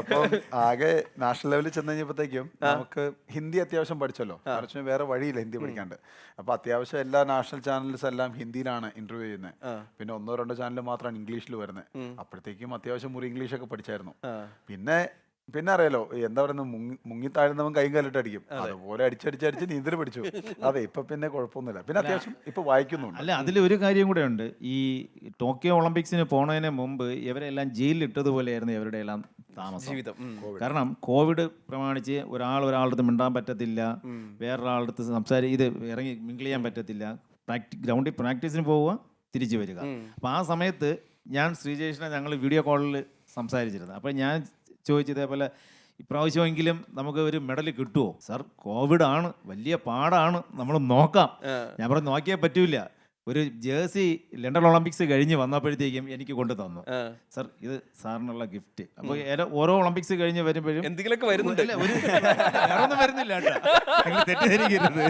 അപ്പം ആകെ നാഷണൽ ലെവലിൽ ചെന്ന് കഴിഞ്ഞപ്പോഴത്തേക്കും നമുക്ക് ഹിന്ദി അത്യാവശ്യം പഠിച്ചല്ലോ. കാരണം വേറെ വഴിയില്ല ഹിന്ദി പഠിക്കാണ്ട്. അപ്പൊ അത്യാവശ്യം എല്ലാ നാഷണൽ ചാനൽസ് എല്ലാം ഹിന്ദിയിലാണ് ഇന്റർവ്യൂ ചെയ്യുന്നത്. പിന്നെ 1-2 ചാനൽ മാത്രമാണ് ഇംഗ്ലീഷിൽ വരുന്നത്. അപ്പോഴത്തേക്കും അത്യാവശ്യം മുറി ഇംഗ്ലീഷൊക്കെ പഠിച്ചായിരുന്നു. പിന്നെ അറിയാലോ, എന്താ പറയുന്നത്, മുങ്ങിത്താഴുന്നവൻ കൈ കാലിട്ട് അടിക്കും, അതുപോലെ അടിച്ചടിച്ചടിച്ച് നീന്തൽ പഠിച്ചു. അതെ, ഇപ്പൊ പിന്നെ കുഴപ്പമൊന്നുമില്ല. പിന്നെ അത്യാവശ്യം ഇപ്പൊ വായിക്കുന്നുണ്ട്. അല്ല, അതിൽ ഒരു കാര്യം കൂടെ ഉണ്ട്. ഈ ടോക്കിയോ ഒളിമ്പിക്സിന് പോണതിന് മുമ്പ് ഇവരെല്ലാം ജയിലിൽ ഇട്ടതുപോലെയായിരുന്നു ഇവരുടെ എല്ലാം താമസം. കാരണം കോവിഡ് പ്രമാണിച്ച് ഒരാളുടെ അടുത്ത് മിണ്ടാൻ പറ്റത്തില്ല, വേറൊരാളുടെ ഇത് ഇറങ്ങി മിങ്കിൾ ചെയ്യാൻ പറ്റത്തില്ല. ഗ്രൗണ്ടിൽ പ്രാക്ടീസിന് പോവുക, തിരിച്ചു വരിക. അപ്പം ആ സമയത്ത് ഞാൻ ശ്രീജേഷിനെ ഞങ്ങൾ വീഡിയോ കോളിൽ സംസാരിച്ചിരുന്നു. അപ്പം ഞാൻ ചോദിച്ചു, ഇതേപോലെ ഇപ്രാവശ്യമെങ്കിലും നമുക്ക് ഒരു മെഡൽ കിട്ടുമോ? സാർ, കോവിഡ് ആണ്, വലിയ പാടാണ്, നമ്മൾ നോക്കാം. ഞാൻ പറഞ്ഞു നോക്കിയേ പറ്റൂല. ഒരു ജേഴ്സി ലണ്ടൻ ഒളിമ്പിക്സ് കഴിഞ്ഞ് വന്നപ്പോഴത്തേക്കും എനിക്ക് കൊണ്ടു തന്നു. സാർ, ഇത് സാറിനുള്ള ഗിഫ്റ്റ്. അപ്പോൾ ഓരോ ഒളിമ്പിക്സ് കഴിഞ്ഞ് വരുമ്പോഴും എന്തെങ്കിലുമൊക്കെ വരുന്നില്ല, വേറൊന്നും വരുന്നില്ല കേട്ടോ, തെറ്റിദ്ധരിക്കരുത്.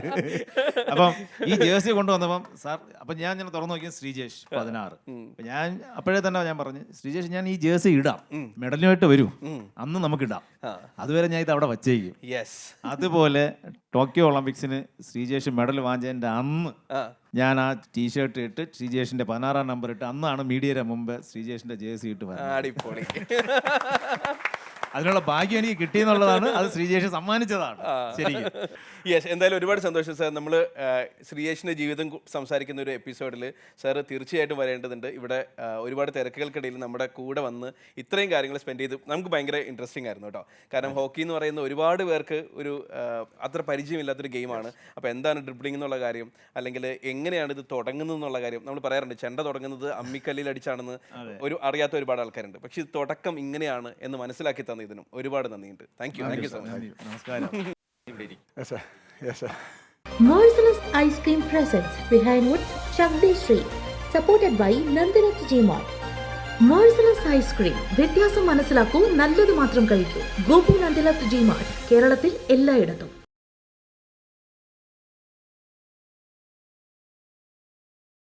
അപ്പം ഈ ജേഴ്സി കൊണ്ടുവന്നപ്പം സാർ, അപ്പം ഞാൻ തുറന്നു നോക്കിയത് ശ്രീജേഷ് 16. അപ്പം ഞാൻ അപ്പോഴേ തന്നെ ഞാൻ പറഞ്ഞു, ശ്രീജേഷ് ഞാൻ ഈ ജേഴ്സി ഇടാം, മെഡലുമായിട്ട് വരൂ, അന്ന് നമുക്ക് ഇടാം, അതുവരെ ഞാൻ ഇത് അവിടെ വച്ചേക്കും. അതുപോലെ ടോക്കിയോ ഒളിമ്പിക്സിന് ശ്രീജേഷ് മെഡൽ വാങ്ങിച്ചതിൻ്റെ അന്ന് ഞാൻ ആ ടീഷർട്ട് ഇട്ട് ശ്രീജേഷിന്റെ 16-ാം നമ്പർ ഇട്ട് അന്നാണ് മീഡിയയുടെ മുമ്പ് ശ്രീജേഷിന്റെ ജേഴ്സി ഇട്ട് അടിപൊളി. അതിനുള്ള ഭാഗ്യം എനിക്ക് കിട്ടിയെന്നുള്ളതാണ്. അത് ശ്രീജേഷ് സമ്മാനിച്ചതാണ് ശരിക്കും. യെസ്, എന്തായാലും ഒരുപാട് സന്തോഷം സാർ. നമ്മൾ ശ്രീജേഷിൻ്റെ ജീവിതം സംസാരിക്കുന്ന ഒരു എപ്പിസോഡിൽ സാർ തീർച്ചയായിട്ടും വരേണ്ടതുണ്ട്. ഇവിടെ ഒരുപാട് തിരക്കുകൾക്കിടയിൽ നമ്മുടെ കൂടെ വന്ന് ഇത്രയും കാര്യങ്ങൾ സ്പെൻഡ് ചെയ്ത് നമുക്ക് ഭയങ്കര ഇൻട്രസ്റ്റിംഗ് ആയിരുന്നു കേട്ടോ. കാരണം ഹോക്കി എന്ന് പറയുന്ന ഒരുപാട് പേർക്ക് ഒരു അത്ര പരിചയമില്ലാത്തൊരു ഗെയിമാണ്. അപ്പോൾ എന്താണ് ഡ്രിബ്ലിംഗ് എന്നുള്ള കാര്യം, അല്ലെങ്കിൽ എങ്ങനെയാണ് ഇത് തുടങ്ങുന്നത് എന്നുള്ള കാര്യം നമ്മൾ പറയാറുണ്ട്. ചെണ്ട തുടങ്ങുന്നത് അമ്മിക്കല്ലിൽ അടിച്ചാണെന്ന് അറിയാത്ത ഒരുപാട് ആൾക്കാരുണ്ട്. പക്ഷേ ഇത് തുടക്കം ഇങ്ങനെയാണ് എന്ന് മനസ്സിലാക്കി തന്ന ഇതിനും ഒരുപാട് നന്ദിയുണ്ട്. Thank you so much. നമസ്കാരം. Merciless Ice Cream presents Behind Woods Shakti Street, supported by Nandanat Gmart. Merciless Ice Cream, വ്യത്യാസം മനസ്സിലാക്കൂ, നല്ലത് മാത്രം കഴിക്കൂ. ഗോപു നന്ദിലത്ത് ജിമാർട്ട്, കേരളത്തിൽ എല്ലായിടത്തും.